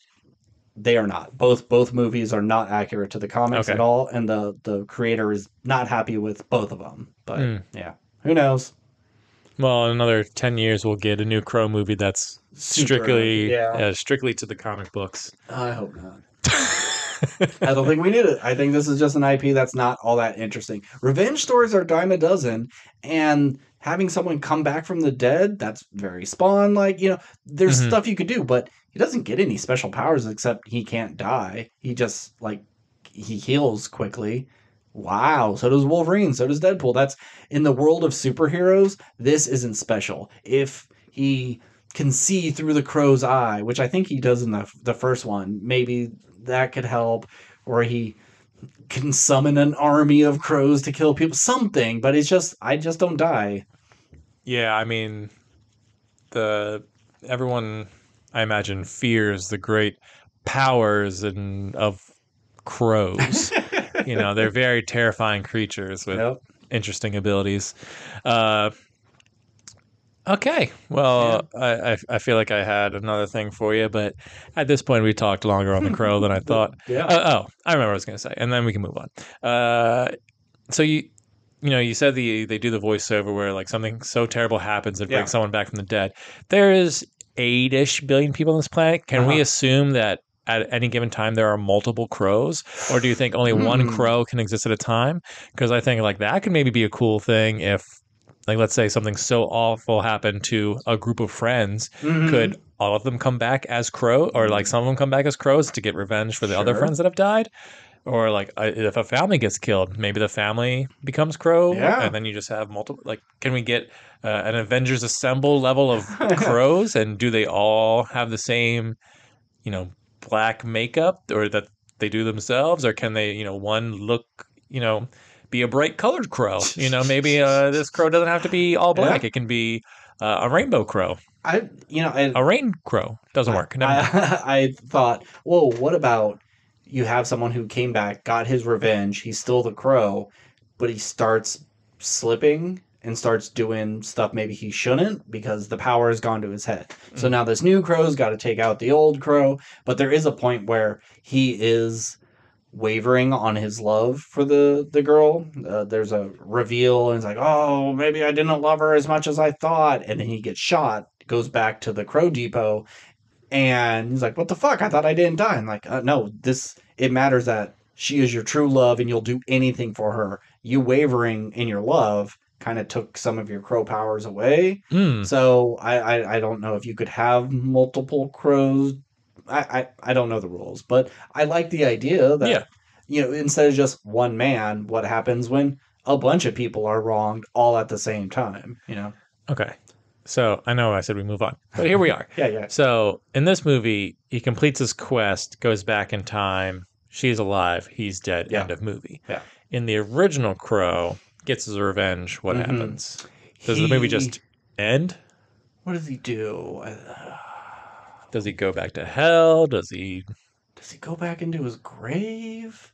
they are not. Both movies are not accurate to the comics Okay. at all, and the creator is not happy with both of them. But yeah, who knows? Well, in another 10 years, we'll get a new Crow movie that's Super, strictly to the comic books. I hope not. I don't think we need it. I think this is just an IP that's not all that interesting. Revenge stories are a dime a dozen, and having someone come back from the dead, that's very Spawn like. There's Mhm. stuff you could do, but he doesn't get any special powers except he can't die. He just he heals quickly. Wow, so does Wolverine, so does Deadpool. That's in the world of superheroes, this isn't special. If he can see through the crow's eye, which I think he does in the first one, maybe that could help, or he can summon an army of crows to kill people, something, but I just don't die. Yeah, I mean, everyone, I imagine, fears the great powers of crows. They're very terrifying creatures with Yep. interesting abilities. Uh, okay, well, I feel like I had another thing for you, but at this point, we talked longer on the crow than I thought. Yeah. I remember what I was going to say, and then we can move on. So you said they do the voiceover where like something so terrible happens that brings someone back from the dead. There is 8-ish billion people on this planet. Can we assume that at any given time there are multiple crows, or do you think only one crow can exist at a time? Because I think like that could maybe be a cool thing if, like, let's say something so awful happened to a group of friends. Could all of them come back as crow, or like some of them come back as crows to get revenge for the other friends that have died? Or like if a family gets killed, maybe the family becomes crow, and then you just have multiple. Like, can we get an Avengers Assemble level of crows, and do they all have the same, black makeup, or that they do themselves, or can they, one look, be a bright colored crow? Maybe this crow doesn't have to be all black. Yeah. It can be a rainbow crow. A rain crow doesn't work. Never mind. I thought, whoa, what about you have someone who came back, got his revenge, he's still the crow, but he starts slipping and starts doing stuff maybe he shouldn't because the power has gone to his head. So now this new crow's got to take out the old crow, but there is a point where he is wavering on his love for the girl. There's a reveal, and it's like, oh, maybe I didn't love her as much as I thought, and then he gets shot, goes back to the Crow Depot, and he's like, what the fuck? I thought I didn't die. And like, no, it matters that she is your true love, and you'll do anything for her. You wavering in your love kind of took some of your crow powers away. So I don't know if you could have multiple crows. I don't know the rules, but I like the idea that, instead of just one man, what happens when a bunch of people are wronged all at the same time, Okay. So I know I said we move on, but here we are. Yeah. So in this movie, he completes his quest, goes back in time. She's alive. He's dead. Yeah. End of movie. Yeah. In the original Crow, gets his revenge. What happens? Does the movie just end? What does he do? Does he go back to hell? Does he go back into his grave?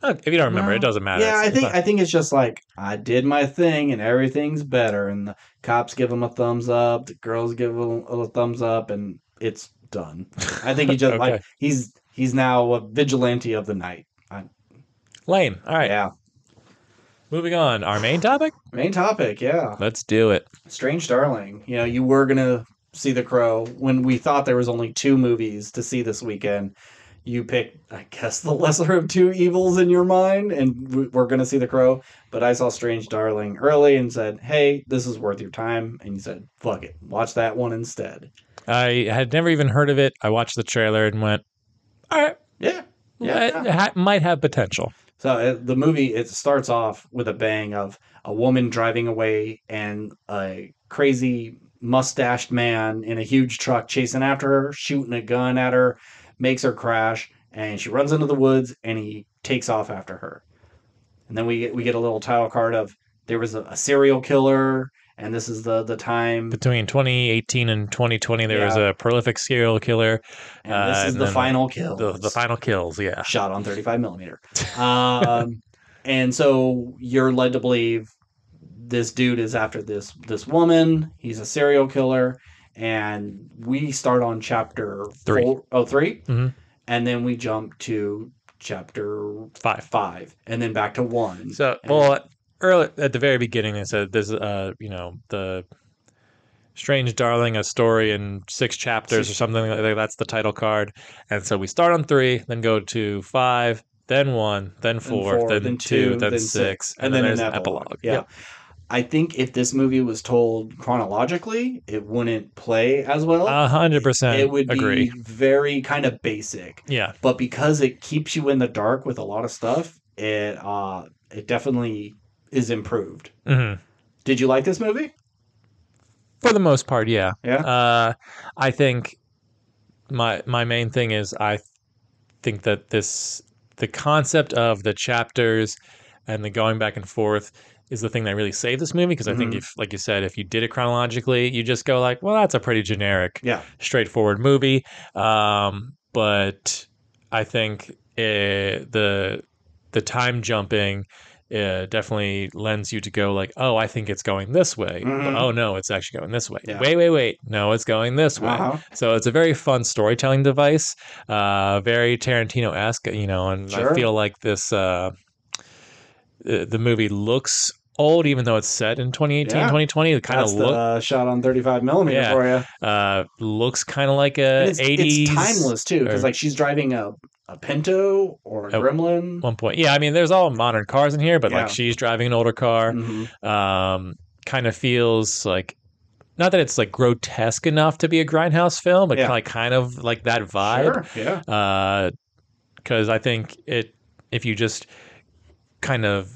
If you don't remember, it doesn't matter. Yeah, I think it's just like, I did my thing and everything's better, and the cops give him a thumbs up, the girls give him a thumbs up, and it's done. I think he just Okay. like he's now a vigilante of the night. Lame. All right. Yeah. Moving on. Our main topic? Main topic, yeah. Let's do it. Strange Darling. You were gonna see The Crow when we thought there was only 2 movies to see this weekend. You picked, I guess, the lesser of 2 evils in your mind, and we're going to see The Crow. But I saw Strange Darling early and said, hey, this is worth your time. And you said, fuck it, watch that one instead. I had never even heard of it. I watched the trailer and went, all right. Yeah. It might have potential. So the movie, it starts off with a bang of a woman driving away and a crazy mustached man in a huge truck chasing after her, shooting a gun at her, makes her crash, and she runs into the woods, and he takes off after her. And then we get a little title card of there was a serial killer, and this is the time between 2018 and 2020. There was a prolific serial killer, and this is the final kill. The final kills, yeah, shot on 35 millimeter. And so you're led to believe this dude is after this woman. He's a serial killer. And we start on chapter 3. 3? Mm-hmm. And then we jump to chapter 5. And then back to 1. So, early at the very beginning, they said there's, the Strange Darling, a story in 6 chapters or something like that. That's the title card. And so we start on 3, then go to 5, then 1, then 4, then 2, then 6, and then there's an epilogue. Yeah. Yep. I think if this movie was told chronologically, it wouldn't play as well. 100% It would agree. be very kind of basic. Yeah. But because it keeps you in the dark with a lot of stuff, it definitely is improved. Mm-hmm. Did you like this movie? For the most part, yeah. Yeah. I think my main thing is I think that the concept of the chapters and the going back and forth is the thing that really saved this movie, because I think if, like you said, if you did it chronologically, you just go like, well, that's a pretty generic, straightforward movie. But I think the time jumping definitely lends you to go like, oh, I think it's going this way. But, oh, no, it's actually going this way. Yeah. Wait. No, it's going this way. So it's a very fun storytelling device, very Tarantino-esque, and I feel like this... the movie looks old, even though it's set in 2018, 2020. It kind of looks shot on 35 millimeter for you. Looks kind of like a 80s. It's timeless too, because like she's driving a Pinto or a Gremlin. One point, I mean, there's all modern cars in here, but like she's driving an older car. Kind of feels like, not that it's like grotesque enough to be a grindhouse film, but like kind of like that vibe. Sure. Yeah. Because I think if you just kind of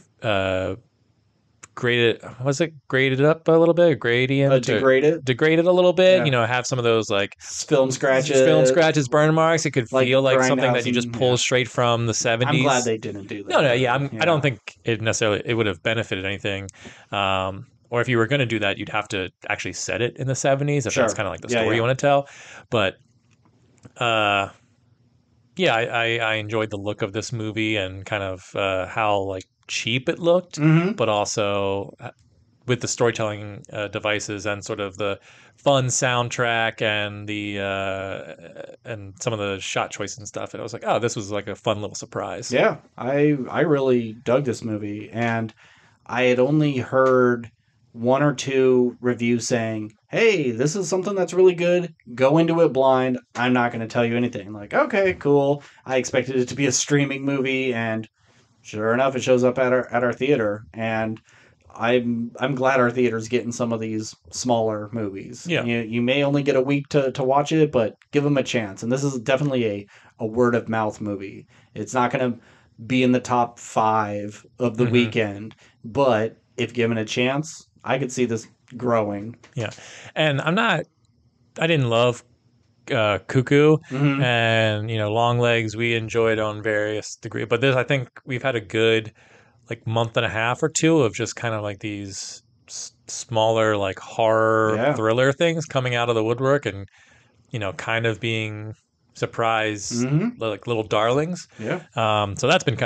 graded, was it graded up a little bit, gradient, degraded a little bit, have some of those like film scratches, burn marks. It could feel like something that you just pull straight from the 70s. I'm glad they didn't do that. No, I don't think it would have benefited anything. Or if you were going to do that, you'd have to actually set it in the 70s if that's kind of like the story you want to tell. But I enjoyed the look of this movie and kind of how like cheap it looked, but also with the storytelling devices and sort of the fun soundtrack and the and some of the shot choice and stuff. And I was like, oh, this was like a fun little surprise. Yeah, I really dug this movie, and I had only heard one or two reviews saying, hey, this is something that's really good. Go into it blind. I'm not going to tell you anything. Like, okay, cool. I expected it to be a streaming movie, and sure enough, it shows up at our theater. And I'm glad our theater's getting some of these smaller movies. Yeah. You may only get a week to watch it, but give them a chance. And this is definitely a word of mouth movie. It's not going to be in the top 5 of the weekend, but if given a chance, I could see this growing. Yeah. And I didn't love Cuckoo and, Long Legs we enjoyed on various degrees. But this, I think we've had a good like month and a half or 2 of just kind of like these smaller like horror thriller things coming out of the woodwork and, kind of being surprise like little darlings. So that's been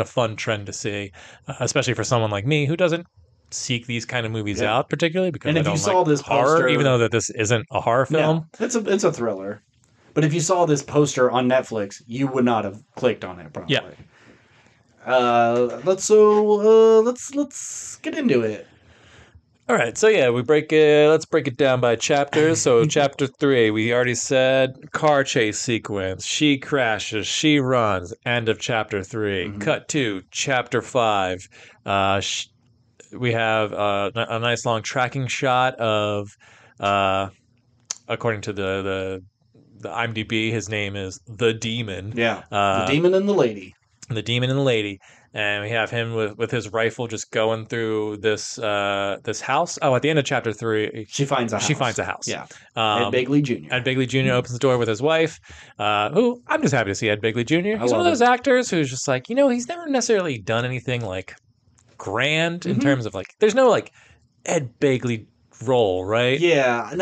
a fun trend to see, especially for someone like me who doesn't seek these kind of movies out particularly because I don't like this horror, poster, even though that this isn't a horror film. No, it's a thriller. But if you saw this poster on Netflix, you would not have clicked on it probably. Let's get into it. All right, so yeah, let's break it down by chapters. So chapter 3, we already said car chase sequence. She crashes, she runs. End of chapter 3. Cut to chapter 5. We have a nice long tracking shot of, according to the IMDb, his name is the Demon. The Demon and the Lady. The Demon and the Lady. And we have him with his rifle just going through this house. Oh, at the end of chapter 3, she finds a house. Yeah. Ed Begley Jr. Ed Begley Jr. opens the door with his wife, who I'm just happy to see Ed Begley Jr. He's one of those actors who's just like, he's never necessarily done anything like grand in terms of like, there's no like Ed Begley role, right? Yeah.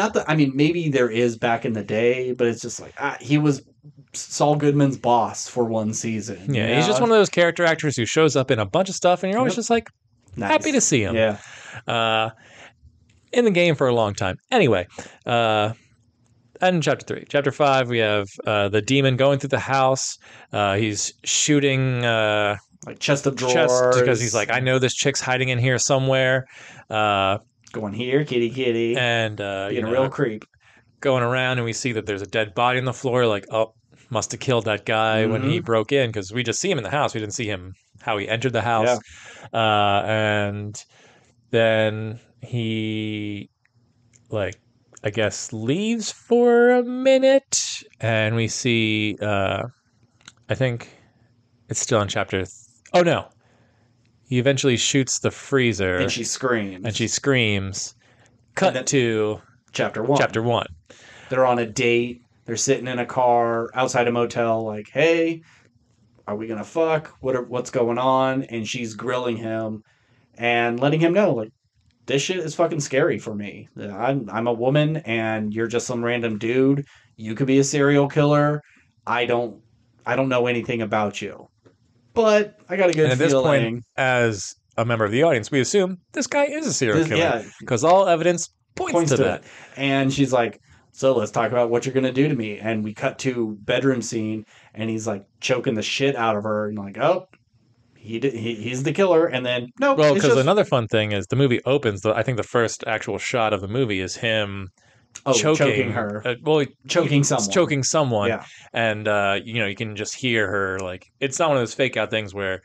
Maybe there is back in the day, but it's just like, he was Saul Goodman's boss for one season. Yeah, he's just one of those character actors who shows up in a bunch of stuff, and you're always just like happy to see him. Yeah, in the game for a long time. Anyway, and chapter 3, chapter 5, we have the Demon going through the house. He's shooting like chest of drawers because he's like, I know this chick's hiding in here somewhere. Going here, kitty, and being a real creep. Going around, and we see that there's a dead body on the floor. Like, oh, must have killed that guy when he broke in, because we just see him in the house. We didn't see him how he entered the house. And then he, like, I guess leaves for a minute, and we see, I think it's still in chapter. Oh no, he eventually shoots the freezer, and she screams. Cut to chapter 1. They're on a date. They're sitting in a car outside a motel, like, hey, are we gonna fuck? What's going on? And she's grilling him and letting him know, like, this shit is fucking scary for me. I'm a woman, and you're just some random dude. You could be a serial killer. I don't know anything about you, but I got a good feeling. At this point, as a member of the audience, we assume this guy is a serial killer because all evidence points to that. And she's like, so let's talk about what you're going to do to me. And we cut to bedroom scene, and he's like choking the shit out of her, and like, oh, he's the killer. And then, no. Well, because another fun thing is the movie opens, I think the first actual shot of the movie is him choking her. Choking someone. Yeah. And, you can just hear her, like, it's not one of those fake out things where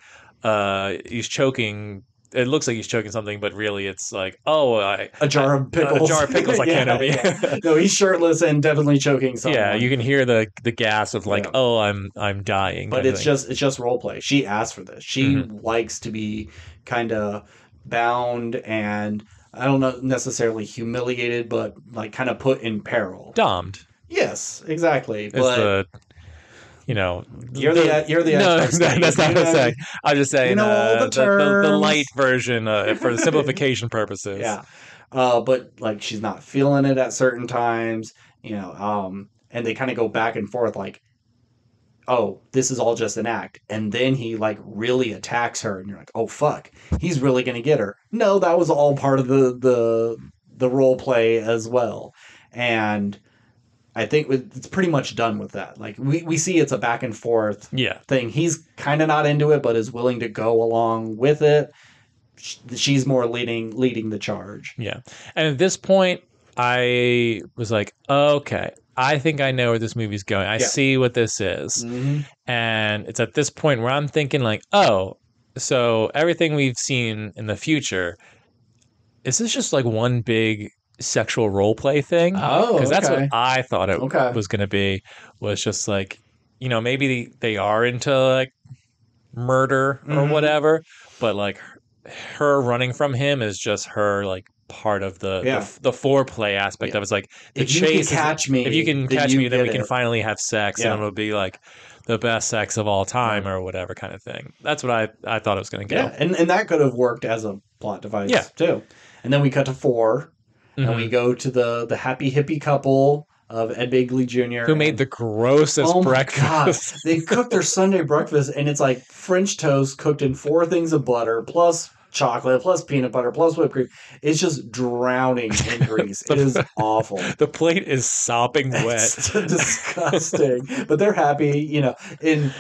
he's choking. It looks like he's choking something, but really it's like, a jar of pickles. A jar of pickles I can't open. Yeah. No, he's shirtless and definitely choking someone. Yeah, you can hear the gas of like, I'm dying. But it's just role play. She asked for this. She likes to be kind of bound and I don't know necessarily humiliated, but like kind of put in peril. Domed. Yes, exactly. Is But you're the no, expert. that's not what I'm saying. I'm just saying all the the terms. light version for the simplification purposes. Yeah. But like she's not feeling it at certain times, and they kind of go back and forth like, oh, this is all just an act. And then he like really attacks her and you're like, oh fuck, he's really gonna get her. No, that was all part of the role play as well. And I think it's pretty much done with that. Like we see it's a back and forth thing. He's kind of not into it, but is willing to go along with it. She's more leading the charge. Yeah. And at this point, I was like, okay, I think I know where this movie's going. I see what this is. Mm-hmm. And it's at this point where I'm thinking like, oh, so everything we've seen in the future, is this just like one big sexual role play thing? Oh, because that's what I thought it was going to be, was just like, maybe they are into like murder or whatever, but like her running from him is just her like part of the foreplay aspect of it. It's like the if chase. If you can catch me, then we can finally have sex, and it'll be like the best sex of all time or whatever kind of thing. That's what I thought it was going to go. Yeah, and that could have worked as a plot device too. And then we cut to 4, and we go to the happy hippie couple of Ed Begley Jr. who made the grossest breakfast. God. They cooked their Sunday breakfast, and it's like French toast cooked in 4 things of butter, plus chocolate, plus peanut butter, plus whipped cream. It's just drowning in grease. It is awful. The plate is sopping wet. It's disgusting. But they're happy, and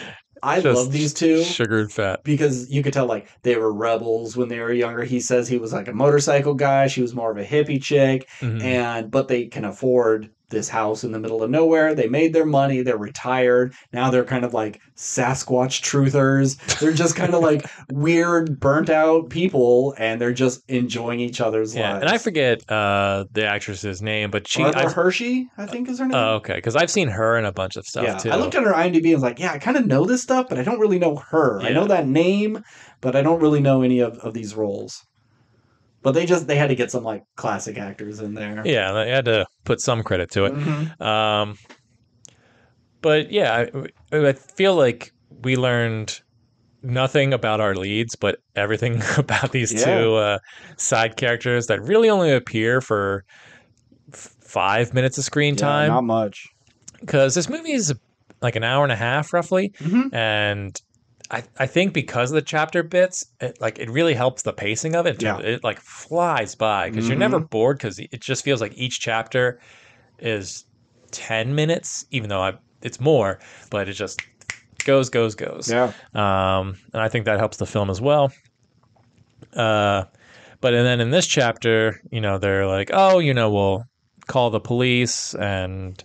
I love these two. Sugared fat. Because you could tell, like, they were rebels when they were younger. He says he was like a motorcycle guy. She was more of a hippie chick. But they can afford this house in the middle of nowhere. They made their money. They're retired. Now they're kind of like Sasquatch truthers. They're just kind of like weird, burnt out people, and they're just enjoying each other's lives. And I forget the actress's name, but Barbara Hershey, I think is her name. Oh, okay. Because I've seen her in a bunch of stuff too. I looked at her IMDb and was like, I kind of know this stuff, but I don't really know her. I know that name, but I don't really know any of these roles. But they had to get some like classic actors in there. Yeah, they had to put some credit to it. But yeah, I feel like we learned nothing about our leads, but everything about these two side characters that really only appear for 5 minutes of screen time. Not much. Because this movie is like an hour and a half roughly, and I think because of the chapter bits, it really helps the pacing of it. It like flies by because you're never bored, because it just feels like each chapter is 10 minutes, even though it's more, but it just goes. Yeah. And I think that helps the film as well. And then in this chapter, they're like, oh, we'll call the police, and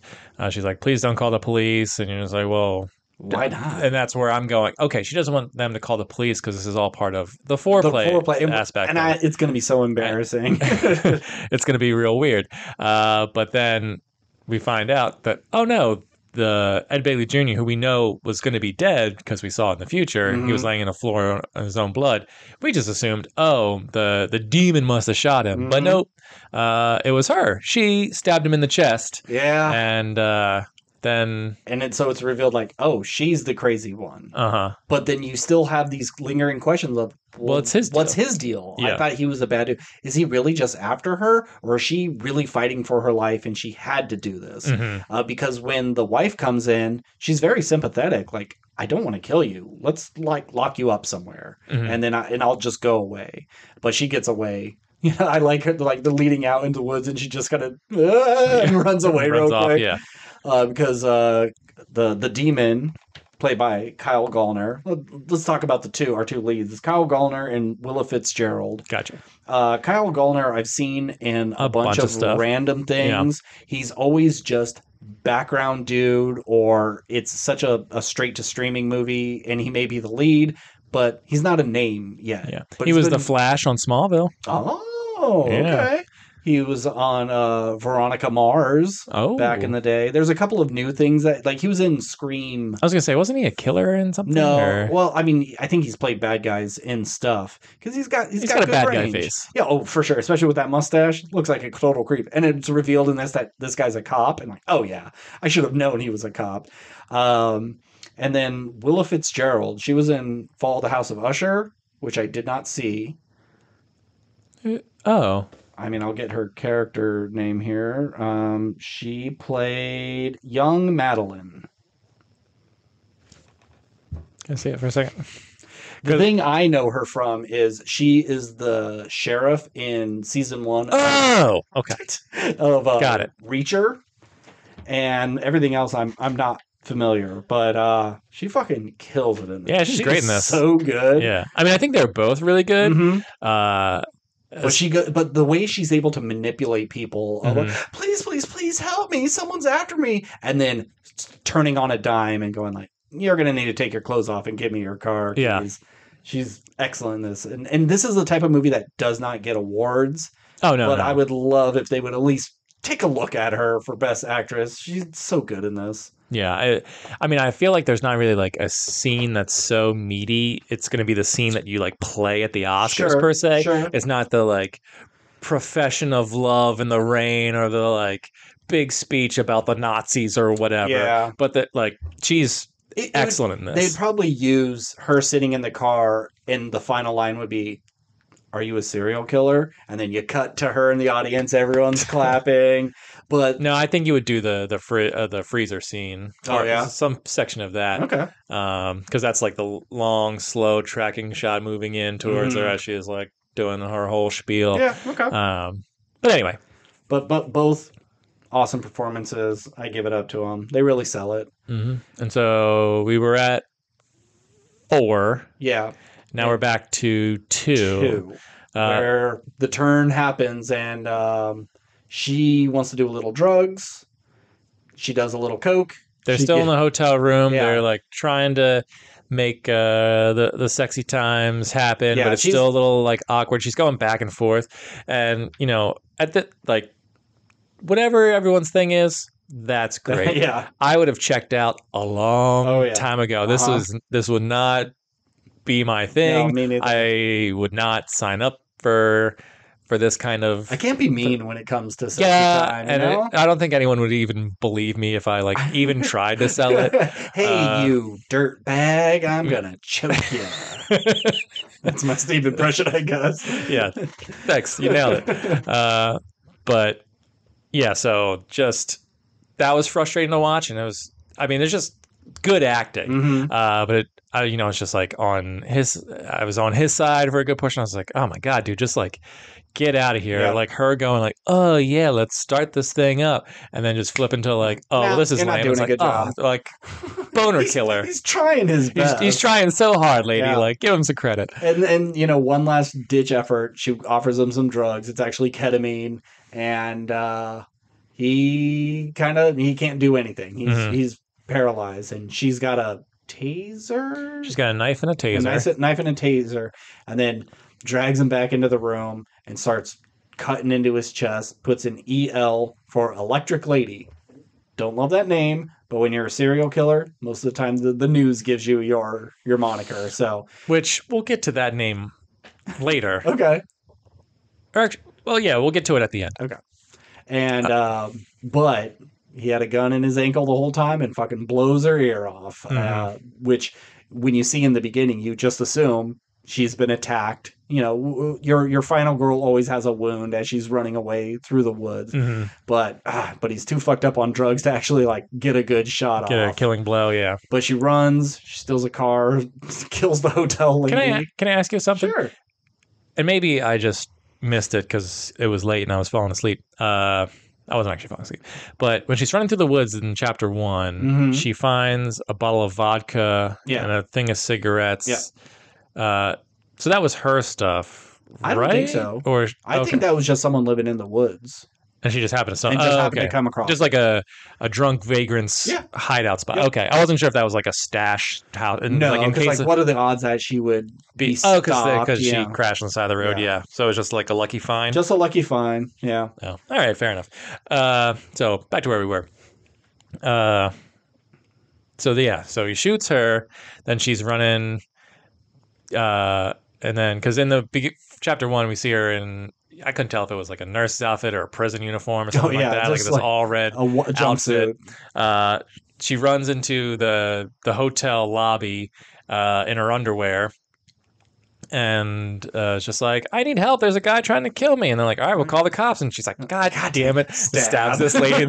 she's like, please don't call the police, and you're just like, well, why not? And that's where I'm going. Okay, she doesn't want them to call the police because this is all part of the foreplay aspect. And it's going to be so embarrassing. It's going to be real weird. But then we find out that, oh no, the Ed Begley Jr., who we know was going to be dead because we saw it in the future, he was laying on the floor in his own blood. We just assumed, oh, the demon must have shot him. But nope, it was her. She stabbed him in the chest. Yeah. And so it's revealed like, oh, she's the crazy one. But then you still have these lingering questions of, well, it's his deal. What's his deal? Yeah. I thought he was a bad dude. Is he really just after her, or is she really fighting for her life and she had to do this? Because when the wife comes in, she's very sympathetic. Like, I don't want to kill you. Let's like lock you up somewhere, and then I'll just go away. But she gets away. I like her, like the leading out into the woods, and she just kind of and runs away real quick. Yeah. Because the demon, played by Kyle Gallner. Let's talk about our two leads. It's Kyle Gallner and Willa Fitzgerald. Gotcha. Kyle Gallner I've seen in a bunch of stuff. Random things. Yeah. He's always just background dude, or it's such a straight to streaming movie, and he may be the lead, but he's not a name yet. Yeah. But he was the Flash on Smallville. Oh, yeah. Okay. He was on Veronica Mars back in the day. There's a couple of new things that, like, he was in Scream. I was gonna say, wasn't he a killer in something? No, or? well, I mean, I think he's played bad guys in stuff because he's got got good a bad range. guy face. Yeah, oh, for sure, especially with that mustache, looks like a total creep. And it's revealed in this that this guy's a cop, and like, oh yeah, I should have known he was a cop. And then Willa Fitzgerald, she was in Fall of the House of Usher, which I did not see. Oh. I mean, I'll get her character name here. She played young Madeline. Can I see it for a second? The thing I know her from is she is the sheriff in season 1. Oh, okay. Of Got it. Reacher, and everything else I'm not familiar, but she fucking kills it in this. Yeah, she's great in this. So good. Yeah, I mean, I think they're both really good. Mm-hmm. But the way she's able to manipulate people, like, please help me, someone's after me, and then turning on a dime and going like, you're gonna need to take your clothes off and give me your car. Yeah, she's excellent in this, and this is the type of movie that does not get awards. Oh no, but no. I would love if they would at least take a look at her for Best Actress. She's so good in this. Yeah, I mean, I feel like there's not really like a scene that's so meaty. It's going to be the scene that you like play at the Oscars per se. Sure. It's not the like profession of love in the rain or the like big speech about the Nazis or whatever. Yeah. But that like she's excellent in this. They'd probably use her sitting in the car, and the final line would be, "Are you a serial killer?" And then you cut to her in the audience, everyone's clapping. But no, I think you would do the freezer scene. Oh yeah, some section of that. Okay. Because that's like the long, slow tracking shot moving in towards her as she is like doing her whole spiel. Yeah. Okay. But anyway, but both awesome performances. I give it up to them. They really sell it. And so we were at 4. Yeah. Now we're back to 2. Where the turn happens, and she wants to do a little drugs. She does a little coke. They're still in the hotel room. Yeah. They're like trying to make the sexy times happen, Yeah, but it's still a little like awkward. She's going back and forth, and you know, at the like whatever everyone's thing is, that's great. Yeah. I would have checked out a long time ago. This would not be my thing. No, me neither. I would not sign up for this kind of. I can't be mean when it comes to sexy time. And you know? I don't think anyone would even believe me if I like even tried to sell it. Hey, you dirt bag! I'm gonna choke you. That's my Steve impression, I guess. Yeah, thanks. You nailed it. But yeah, so just that was frustrating to watch, and it was. I mean, there's just good acting, but it's just like I was on his side for a good portion. I was like, oh my god, dude, just like get out of here. Yeah. Like her going like, oh yeah, let's start this thing up, and then just flip into like, oh, well, this is you're not lame. doing It's a like, good job. like boner killer. He's trying his best. He's trying so hard, lady. Yeah. Like, give him some credit. And one last ditch effort. She offers him some drugs. It's actually ketamine, and he can't do anything. He's paralyzed, and she's got a taser. She's got a knife and a taser. A knife and a taser, and then drags him back into the room and starts cutting into his chest. Puts an EL for Electric Lady. Don't love that name, but when you're a serial killer, most of the time the news gives you your moniker. So, which we'll get to that name later. Okay. Well, yeah, we'll get to it at the end. Okay. And but he had a gun in his ankle the whole time and fucking blows her ear off. Which, when you see in the beginning, you just assume she's been attacked. You know, your final girl always has a wound as she's running away through the woods. But he's too fucked up on drugs to actually like get a good shot Get off. a killing blow, yeah. But she runs, she steals a car, kills the hotel lady. Can I ask you something? Sure. And maybe I just missed it because it was late and I was falling asleep. I wasn't actually falling asleep. But when she's running through the woods in chapter 1, she finds a bottle of vodka and a thing of cigarettes. Yeah. So that was her stuff, right? I don't think so. Or I think that was just someone living in the woods. And she just happened to and just happened to come across just like a drunk vagrant's hideout spot. Yep. Okay, I wasn't sure if that was like a stash house. No, like in because case like, what are the odds that she would be stopped? because she crashed on the side of the road. Yeah. Yeah, so it was just like a lucky find. Just a lucky find. Yeah. Oh, all right, fair enough. So back to where we were. So he shoots her, then she's running, and then because in the chapter 1 we see her in, I couldn't tell if it was like a nurse's outfit or a prison uniform or something like that, like this all red jumpsuit. She runs into the hotel lobby in her underwear. And it's just like, I need help. There's a guy trying to kill me. And they're like, all right, we'll call the cops. And she's like, God damn it. Stabs this lady.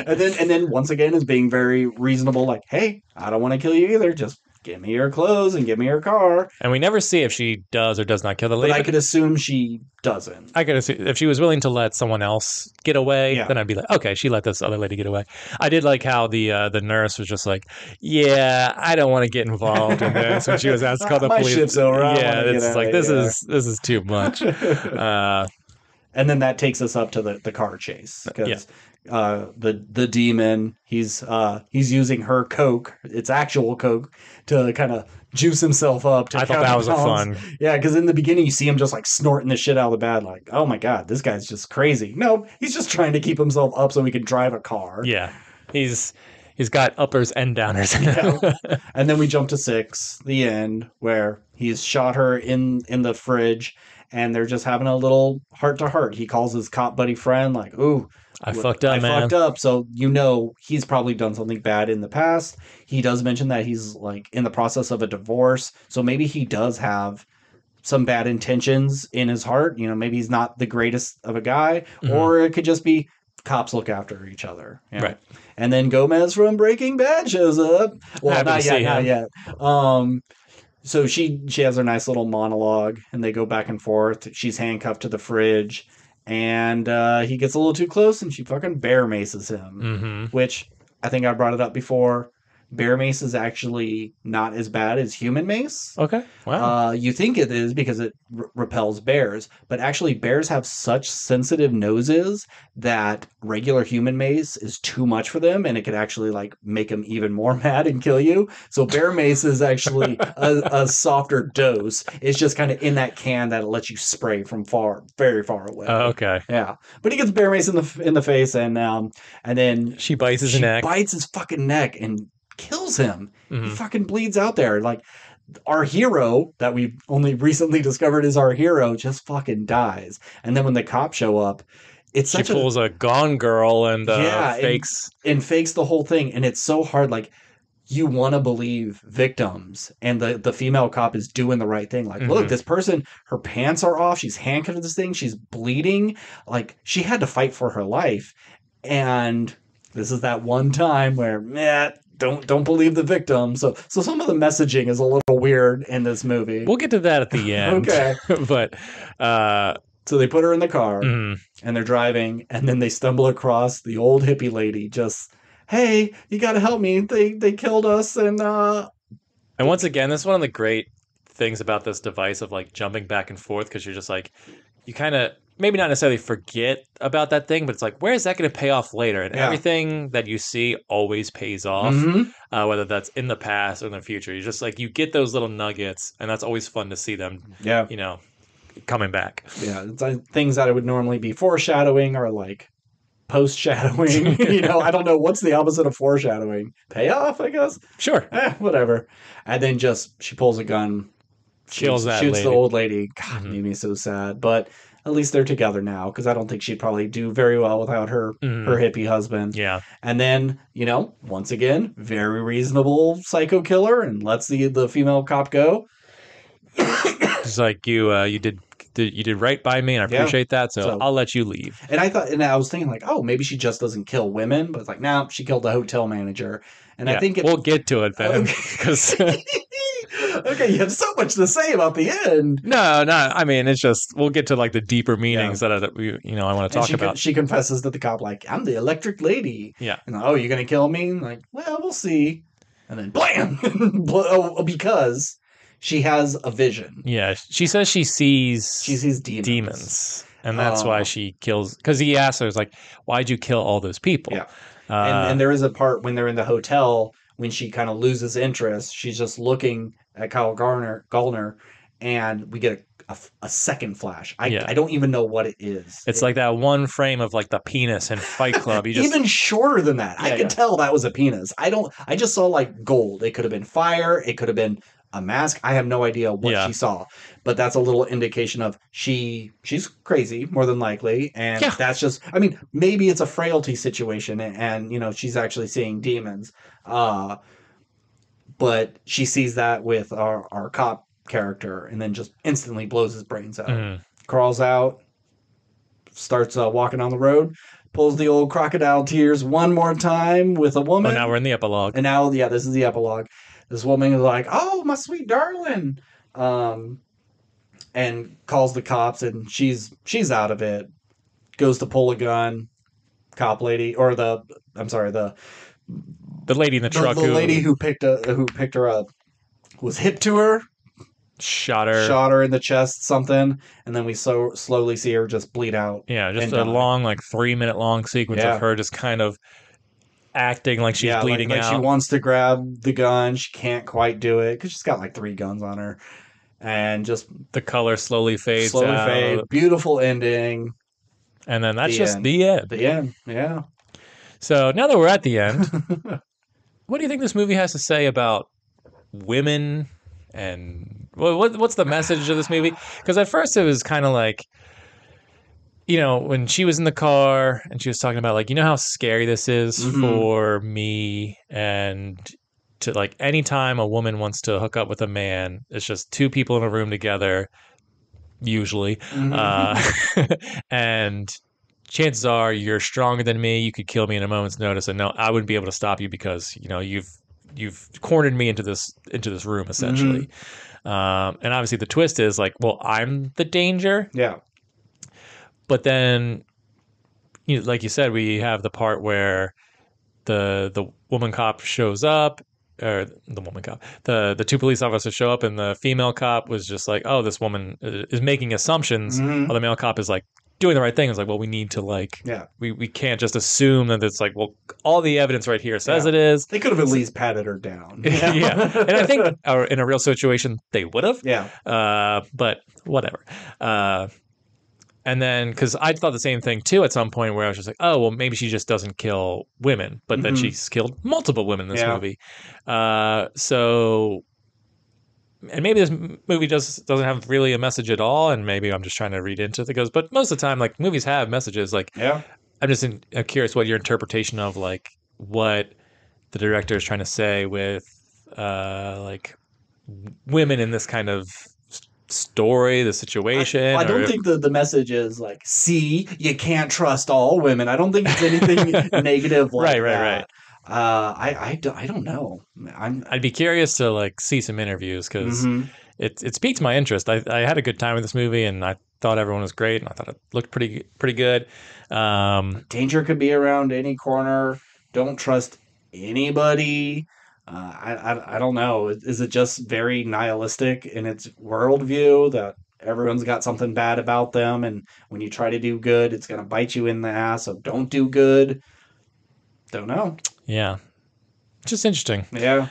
and then once again is being very reasonable. Like, hey, I don't want to kill you either. Just give me your clothes and give me your car. And we never see if she does or does not kill the lady. But I could assume she doesn't. I could assume if she was willing to let someone else get away, then I'd be like, okay, she let this other lady get away. I did like how the nurse was just like, yeah, I don't want to get involved in this. When she was asked to call the police. My shit's over. Yeah, it's like, this is too much. And then that takes us up to the car chase. Because the demon, he's using her coke, it's actual coke, to kind of juice himself up. I thought that was a fun. Yeah, because in the beginning you see him just like snorting the shit out of the bed, like, oh my god, this guy's just crazy. No, he's just trying to keep himself up so he can drive a car. Yeah, he's got uppers and downers. And then we jump to 6, the end, where he's shot her in the fridge, and they're just having a little heart to heart. He calls his cop buddy friend, like, ooh, I fucked up, man. I fucked up. So, he's probably done something bad in the past. He does mention that he's like in the process of a divorce. So maybe he does have some bad intentions in his heart. Maybe he's not the greatest of a guy, or it could just be cops look after each other. Right. And then Gomez from Breaking Bad shows up. Well, not yet. So she has her nice little monologue, and they go back and forth. She's handcuffed to the fridge, and he gets a little too close, and she fucking bear maces him, which I think I brought it up before. Bear mace is actually not as bad as human mace. Okay. Wow. You think it is because it repels bears, but actually bears have such sensitive noses that regular human mace is too much for them, and it could actually like make them even more mad and kill you. So bear mace is actually a softer dose. It's just kind of in that can that lets you spray from very far away. Okay. Yeah, but he gets bear mace in the face, and then she bites his neck. Bites his fucking neck and kills him. He fucking bleeds out there. Like, our hero that we only recently discovered is our hero just fucking dies. And then when the cops show up, she pulls a Gone Girl and fakes the whole thing. And it's so hard. Like, you want to believe victims, and the female cop is doing the right thing. Like, look, this person, her pants are off. She's handcuffed to this thing. She's bleeding. Like, she had to fight for her life. And this is that one time where, don't believe the victim. So some of the messaging is a little weird in this movie. We'll get to that at the end. Okay. But so they put her in the car, and they're driving, and then they stumble across the old hippie lady. Just, hey, you got to help me. They killed us, and once again, this is one of the great things about this device of like jumping back and forth, because you're just like, you kind of maybe not necessarily forget about that thing, but it's like, where is that going to pay off later? And everything that you see always pays off, whether that's in the past or in the future. You just like, you get those little nuggets, and that's always fun to see them, coming back. Yeah, it's like things that would normally be foreshadowing or like post-shadowing. I don't know. What's the opposite of foreshadowing? Payoff, I guess? Sure. Whatever. And then she pulls a gun, shoots the old lady. God, made me so sad. But at least they're together now, because I don't think she'd probably do very well without her hippie husband. Yeah. And then, once again, very reasonable psycho killer, and lets the female cop go. It's like, you did right by me, and I appreciate that, so I'll let you leave. And I was thinking like, oh, maybe she just doesn't kill women, but it's like, no, she killed the hotel manager. And I think we'll get to it then, because okay, you have so much to say about the end. No, I mean, it's just, we'll get to like the deeper meanings that I want to talk about. She confesses to the cop, like, I'm the electric lady. Yeah. And oh, you're gonna kill me? And like, well, we'll see. And then blam, because she has a vision. Yeah, she says she sees demons. And that's why she kills, because he asks her, like, why'd you kill all those people? Yeah. And there is a part when they're in the hotel when she kind of loses interest. She's just looking at Kyle Gallner, and we get a second flash. I don't even know what it is. It's like that one frame of like the penis in Fight Club. You just even shorter than that. I could tell that was a penis. I just saw like gold. It could have been fire. It could have been a mask. I have no idea what she saw, but that's a little indication of she's crazy more than likely, and that's just. I mean, maybe it's a frailty situation, and you know she's actually seeing demons. But she sees that with our cop character, and then just instantly blows his brains out. Crawls out, starts walking on the road, pulls the old crocodile tears one more time with a woman. Oh, now we're in the epilogue. And now, this is the epilogue. This woman is like, "Oh, my sweet darling," and calls the cops, and she's out of it. Goes to pull a gun. Cop lady, or the lady in the truck, the lady who picked her up, was hip to her. Shot her in the chest, something, and then we slowly see her just bleed out. Yeah, just a long, like 3-minute long sequence of her just kind of acting like she's bleeding out. She wants to grab the gun, she can't quite do it because she's got like 3 guns on her, and just the color slowly fades. Beautiful ending, and then that's just the end. The end, yeah. So now that we're at the end, what do you think this movie has to say about women? And what's the message of this movie? Because at first it was kind of like, you know, when she was in the car and she was talking about like, you know how scary this is for me, and to like anytime a woman wants to hook up with a man, it's just 2 people in a room together, usually, and chances are you're stronger than me. You could kill me in a moment's notice, and no, I wouldn't be able to stop you because you know you've cornered me into this room essentially. And obviously the twist is like, well, I'm the danger. Yeah. But then, you know, like you said, we have the part where the woman cop shows up, or the woman cop, the 2 police officers show up, and the female cop was just like, oh, this woman is making assumptions. While the male cop is like doing the right thing. It's like, well, we need to like, we can't just assume that it's like, well, all the evidence right here says it is. They could have at least patted her down. And I think in a real situation they would have. But whatever. And then, because I thought the same thing too at some point, where I was just like, oh, well, maybe she just doesn't kill women, but then she's killed multiple women in this movie. So, and maybe this movie doesn't have really a message at all, and maybe I'm just trying to read into it. But most of the time, like, movies have messages. Like, I'm just curious what your interpretation of like what the director is trying to say with like women in this kind of story, the situation. I don't think the message is like, see, you can't trust all women. I don't think it's anything negative like that. I don't know. I'd be curious to like see some interviews, because it piqued my interest. I had a good time with this movie, and I thought everyone was great, and I thought it looked pretty good. Danger could be around any corner. Don't trust anybody. I don't know. Is it just very nihilistic in its worldview that everyone's got something bad about them, and when you try to do good, it's going to bite you in the ass, so don't do good? Don't know. Yeah. Just interesting. Yeah.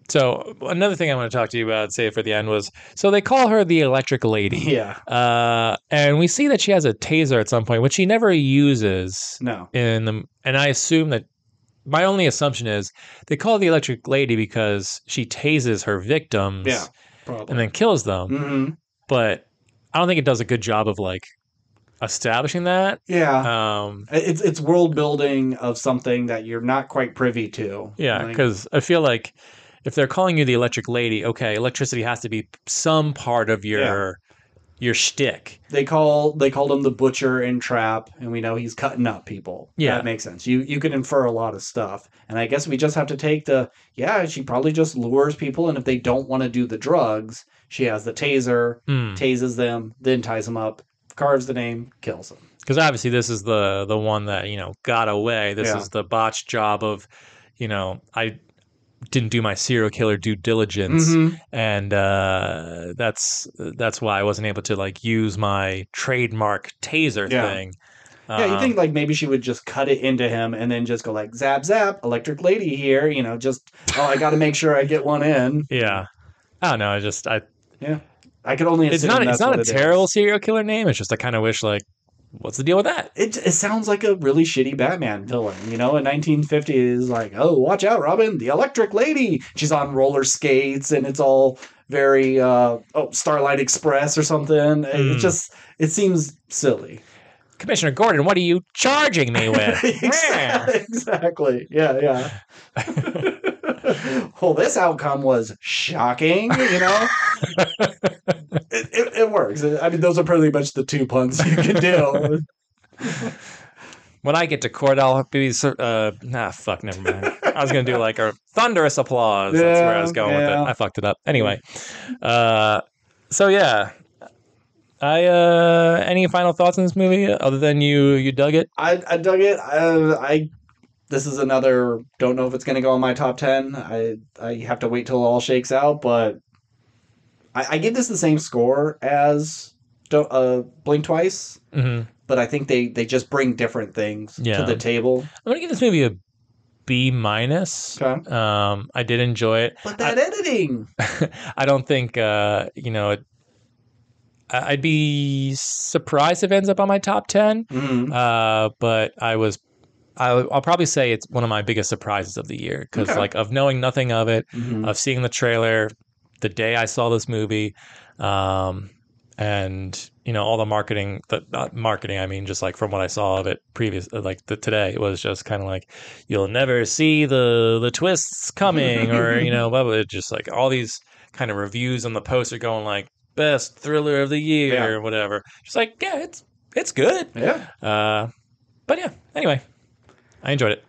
So another thing I want to talk to you about, say for the end, was, so they call her the Electric Lady. Yeah. And we see that she has a taser at some point, which she never uses. No. And I assume that, my only assumption is they call her the Electric Lady because she tases her victims and then kills them. But I don't think it does a good job of like establishing that. Yeah. It's world building of something that you're not quite privy to. Yeah, because I feel like if they're calling you the Electric Lady, okay, electricity has to be some part of your shtick. They called him the butcher in Trap, and we know he's cutting up people. Yeah. That makes sense. You can infer a lot of stuff. And I guess we just have to take she probably just lures people, and if they don't want to do the drugs, she has the taser, tases them, then ties them up, carves the name, kills them. Because obviously this is the one that, got away. This is the botched job of, I didn't do my serial killer due diligence, and that's why I wasn't able to like use my trademark taser thing. Yeah, you think like maybe she would just cut it into him and then just go like zap zap, electric lady here, just I got to make sure I get one in. Yeah, I don't know. I could only assume it's not a terrible serial killer name. It's just I kind of wish like, what's the deal with that? It sounds like a really shitty Batman villain, in 1950s, like, oh, watch out, Robin, the electric lady. She's on roller skates and it's all very Starlight Express or something. It seems silly. Commissioner Gordon, what are you charging me with? Exactly. Yeah. Well, this outcome was shocking, It works. I mean, those are pretty much the two puns you can do. When I get to court, I'll be... never mind. I was going to do like a thunderous applause. That's where I was going with it. I fucked it up. Anyway. So, yeah. Any final thoughts on this movie other than you dug it? I dug it. This is another, don't know if it's going to go on my top 10. I have to wait till it all shakes out, but I give this the same score as Blink Twice, but I think they just bring different things to the table. I'm going to give this movie a B-. Okay. I did enjoy it. But that editing! I don't think, I'd be surprised if it ends up on my top 10, but I'll probably say it's one of my biggest surprises of the year because, of knowing nothing of it, of seeing the trailer the day I saw this movie, and all the marketing. Not marketing, I mean, just like from what I saw of it today, it was just kind of like you'll never see the twists coming, or blah, blah, just like all these kind of reviews on the poster going like best thriller of the year or whatever. Just like it's good. Yeah. But yeah. Anyway. I enjoyed it.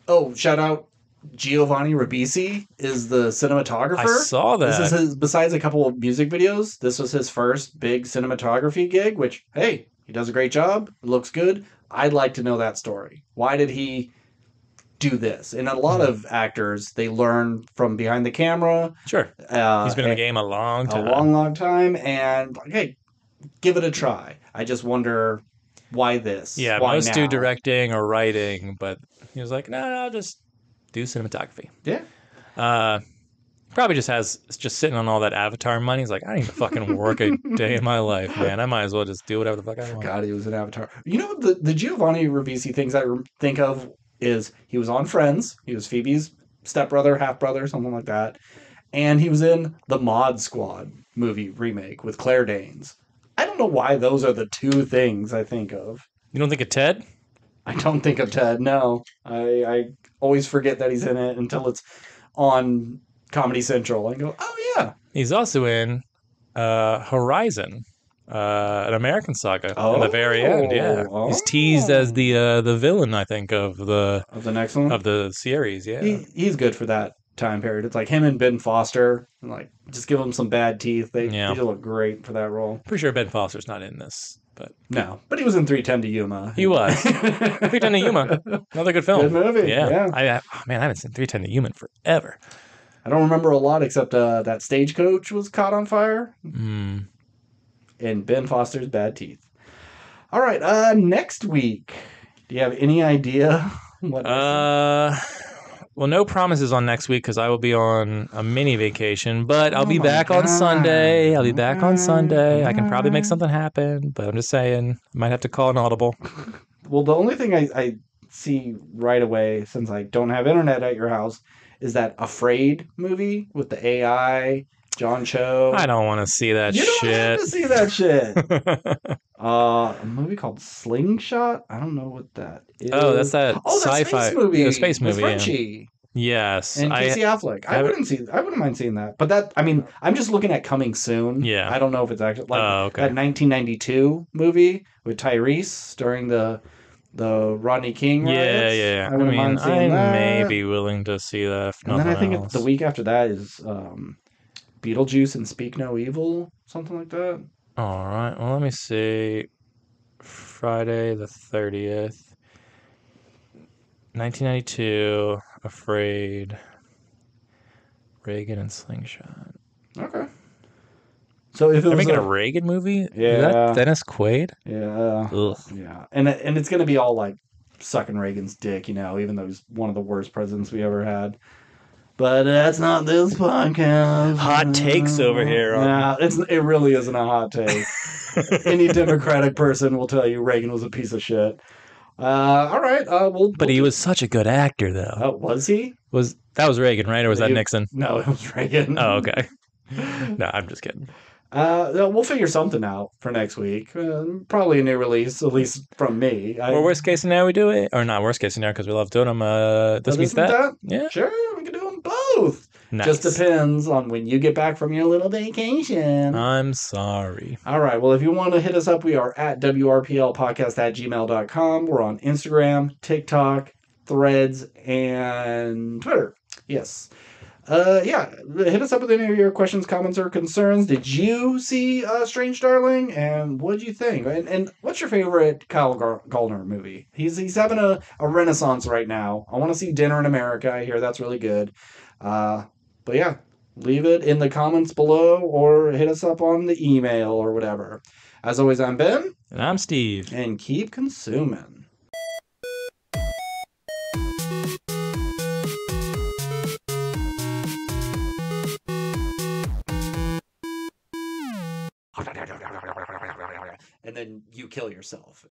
Oh, shout out Giovanni Ribisi is the cinematographer. I saw that. This is besides a couple of music videos, this was his first big cinematography gig, which, hey, he does a great job. It looks good. I'd like to know that story. Why did he do this? And a lot of actors, they learn from behind the camera. Sure. He's been in the game a long time. A long time. And, hey, give it a try. I just wonder... why this? Yeah, why most now? do directing or writing, but he was like, no, I'll just do cinematography. Yeah. Probably just sitting on all that Avatar money. He's like, I don't even fucking work a day in my life, man. I might as well just do whatever the fuck I want. God, he was an Avatar. The Giovanni Ribisi things I think of is he was on Friends. He was Phoebe's stepbrother, half-brother, something like that. And he was in the Mod Squad movie remake with Claire Danes. I don't know why those are the two things I think of. You don't think of Ted? I don't think of Ted, no. I always forget that he's in it until it's on Comedy Central. I go, oh, yeah. He's also in Horizon, an American Saga in the very end, yeah. He's teased as the villain, I think, of the next one? Of the series, yeah. He's good for that time period. It's like him and Ben Foster, and like just give him some bad teeth. They just look great for that role. Pretty sure Ben Foster's not in this, but no, but he was in 3:10 to Yuma. He was 3:10 to Yuma, another good film. Good movie. Yeah. I haven't seen 3:10 to Yuma in forever. I don't remember a lot except that Stagecoach was caught on fire, and Ben Foster's bad teeth. All right, next week. Do you have any idea what? Well, no promises on next week because I will be on a mini vacation, but I'll be back on Sunday. I can probably make something happen, but I'm just saying, I might have to call an audible. Well, the only thing I see right away, since I don't have internet at your house, is that Afraid movie with the AI, John Cho. I don't want to see that shit. You don't have to see that shit. A movie called Slingshot? I don't know what that is. Oh, that's that sci-fi space movie. The space movie. Frenchie. Yes. And Casey Affleck. I wouldn't mind seeing that. But that, I mean, I'm just looking at coming soon. Yeah. I don't know if it's actually that 1992 movie with Tyrese during the Rodney King riots. Yeah. I wouldn't mind seeing that. I may be willing to see that. And then I think the week after that is Beetlejuice and Speak No Evil, something like that. All right. Well, let me see. Friday the 30th, 1992. afraid. Reagan and Slingshot. Okay. So if it They're was making a Reagan movie? Yeah. Is that Dennis Quaid? Yeah. Ugh. Yeah. And it's going to be all like sucking Reagan's dick, you know, even though he's one of the worst presidents we ever had. But that's not this podcast. Hot takes over here. Yeah, it really isn't a hot take. Any Democratic person will tell you Reagan was a piece of shit. All right. But he was such a good actor, though. Oh, was he? That was Reagan, right? Or was that Nixon? No, it was Reagan. Oh, okay. No, I'm just kidding. We'll figure something out for next week. Probably a new release, at least from me. Or worst case scenario, we do it. Or not worst case scenario, because we love doing them. This week's that? Yeah. Sure, we can do them both. Nice. Just depends on when you get back from your little vacation. I'm sorry. All right. Well, if you want to hit us up, we are at WRPLpodcast@gmail.com. We're on Instagram, TikTok, Threads, and Twitter. Yes. Yeah, hit us up with any of your questions, comments, or concerns. Did you see Strange Darling? And what did you think? And what's your favorite Kyle Gallner movie? He's having a renaissance right now. I want to see Dinner in America. I hear that's really good. But yeah, leave it in the comments below or hit us up on the email or whatever. As always, I'm Ben. And I'm Steve. And keep consuming. And then you kill yourself.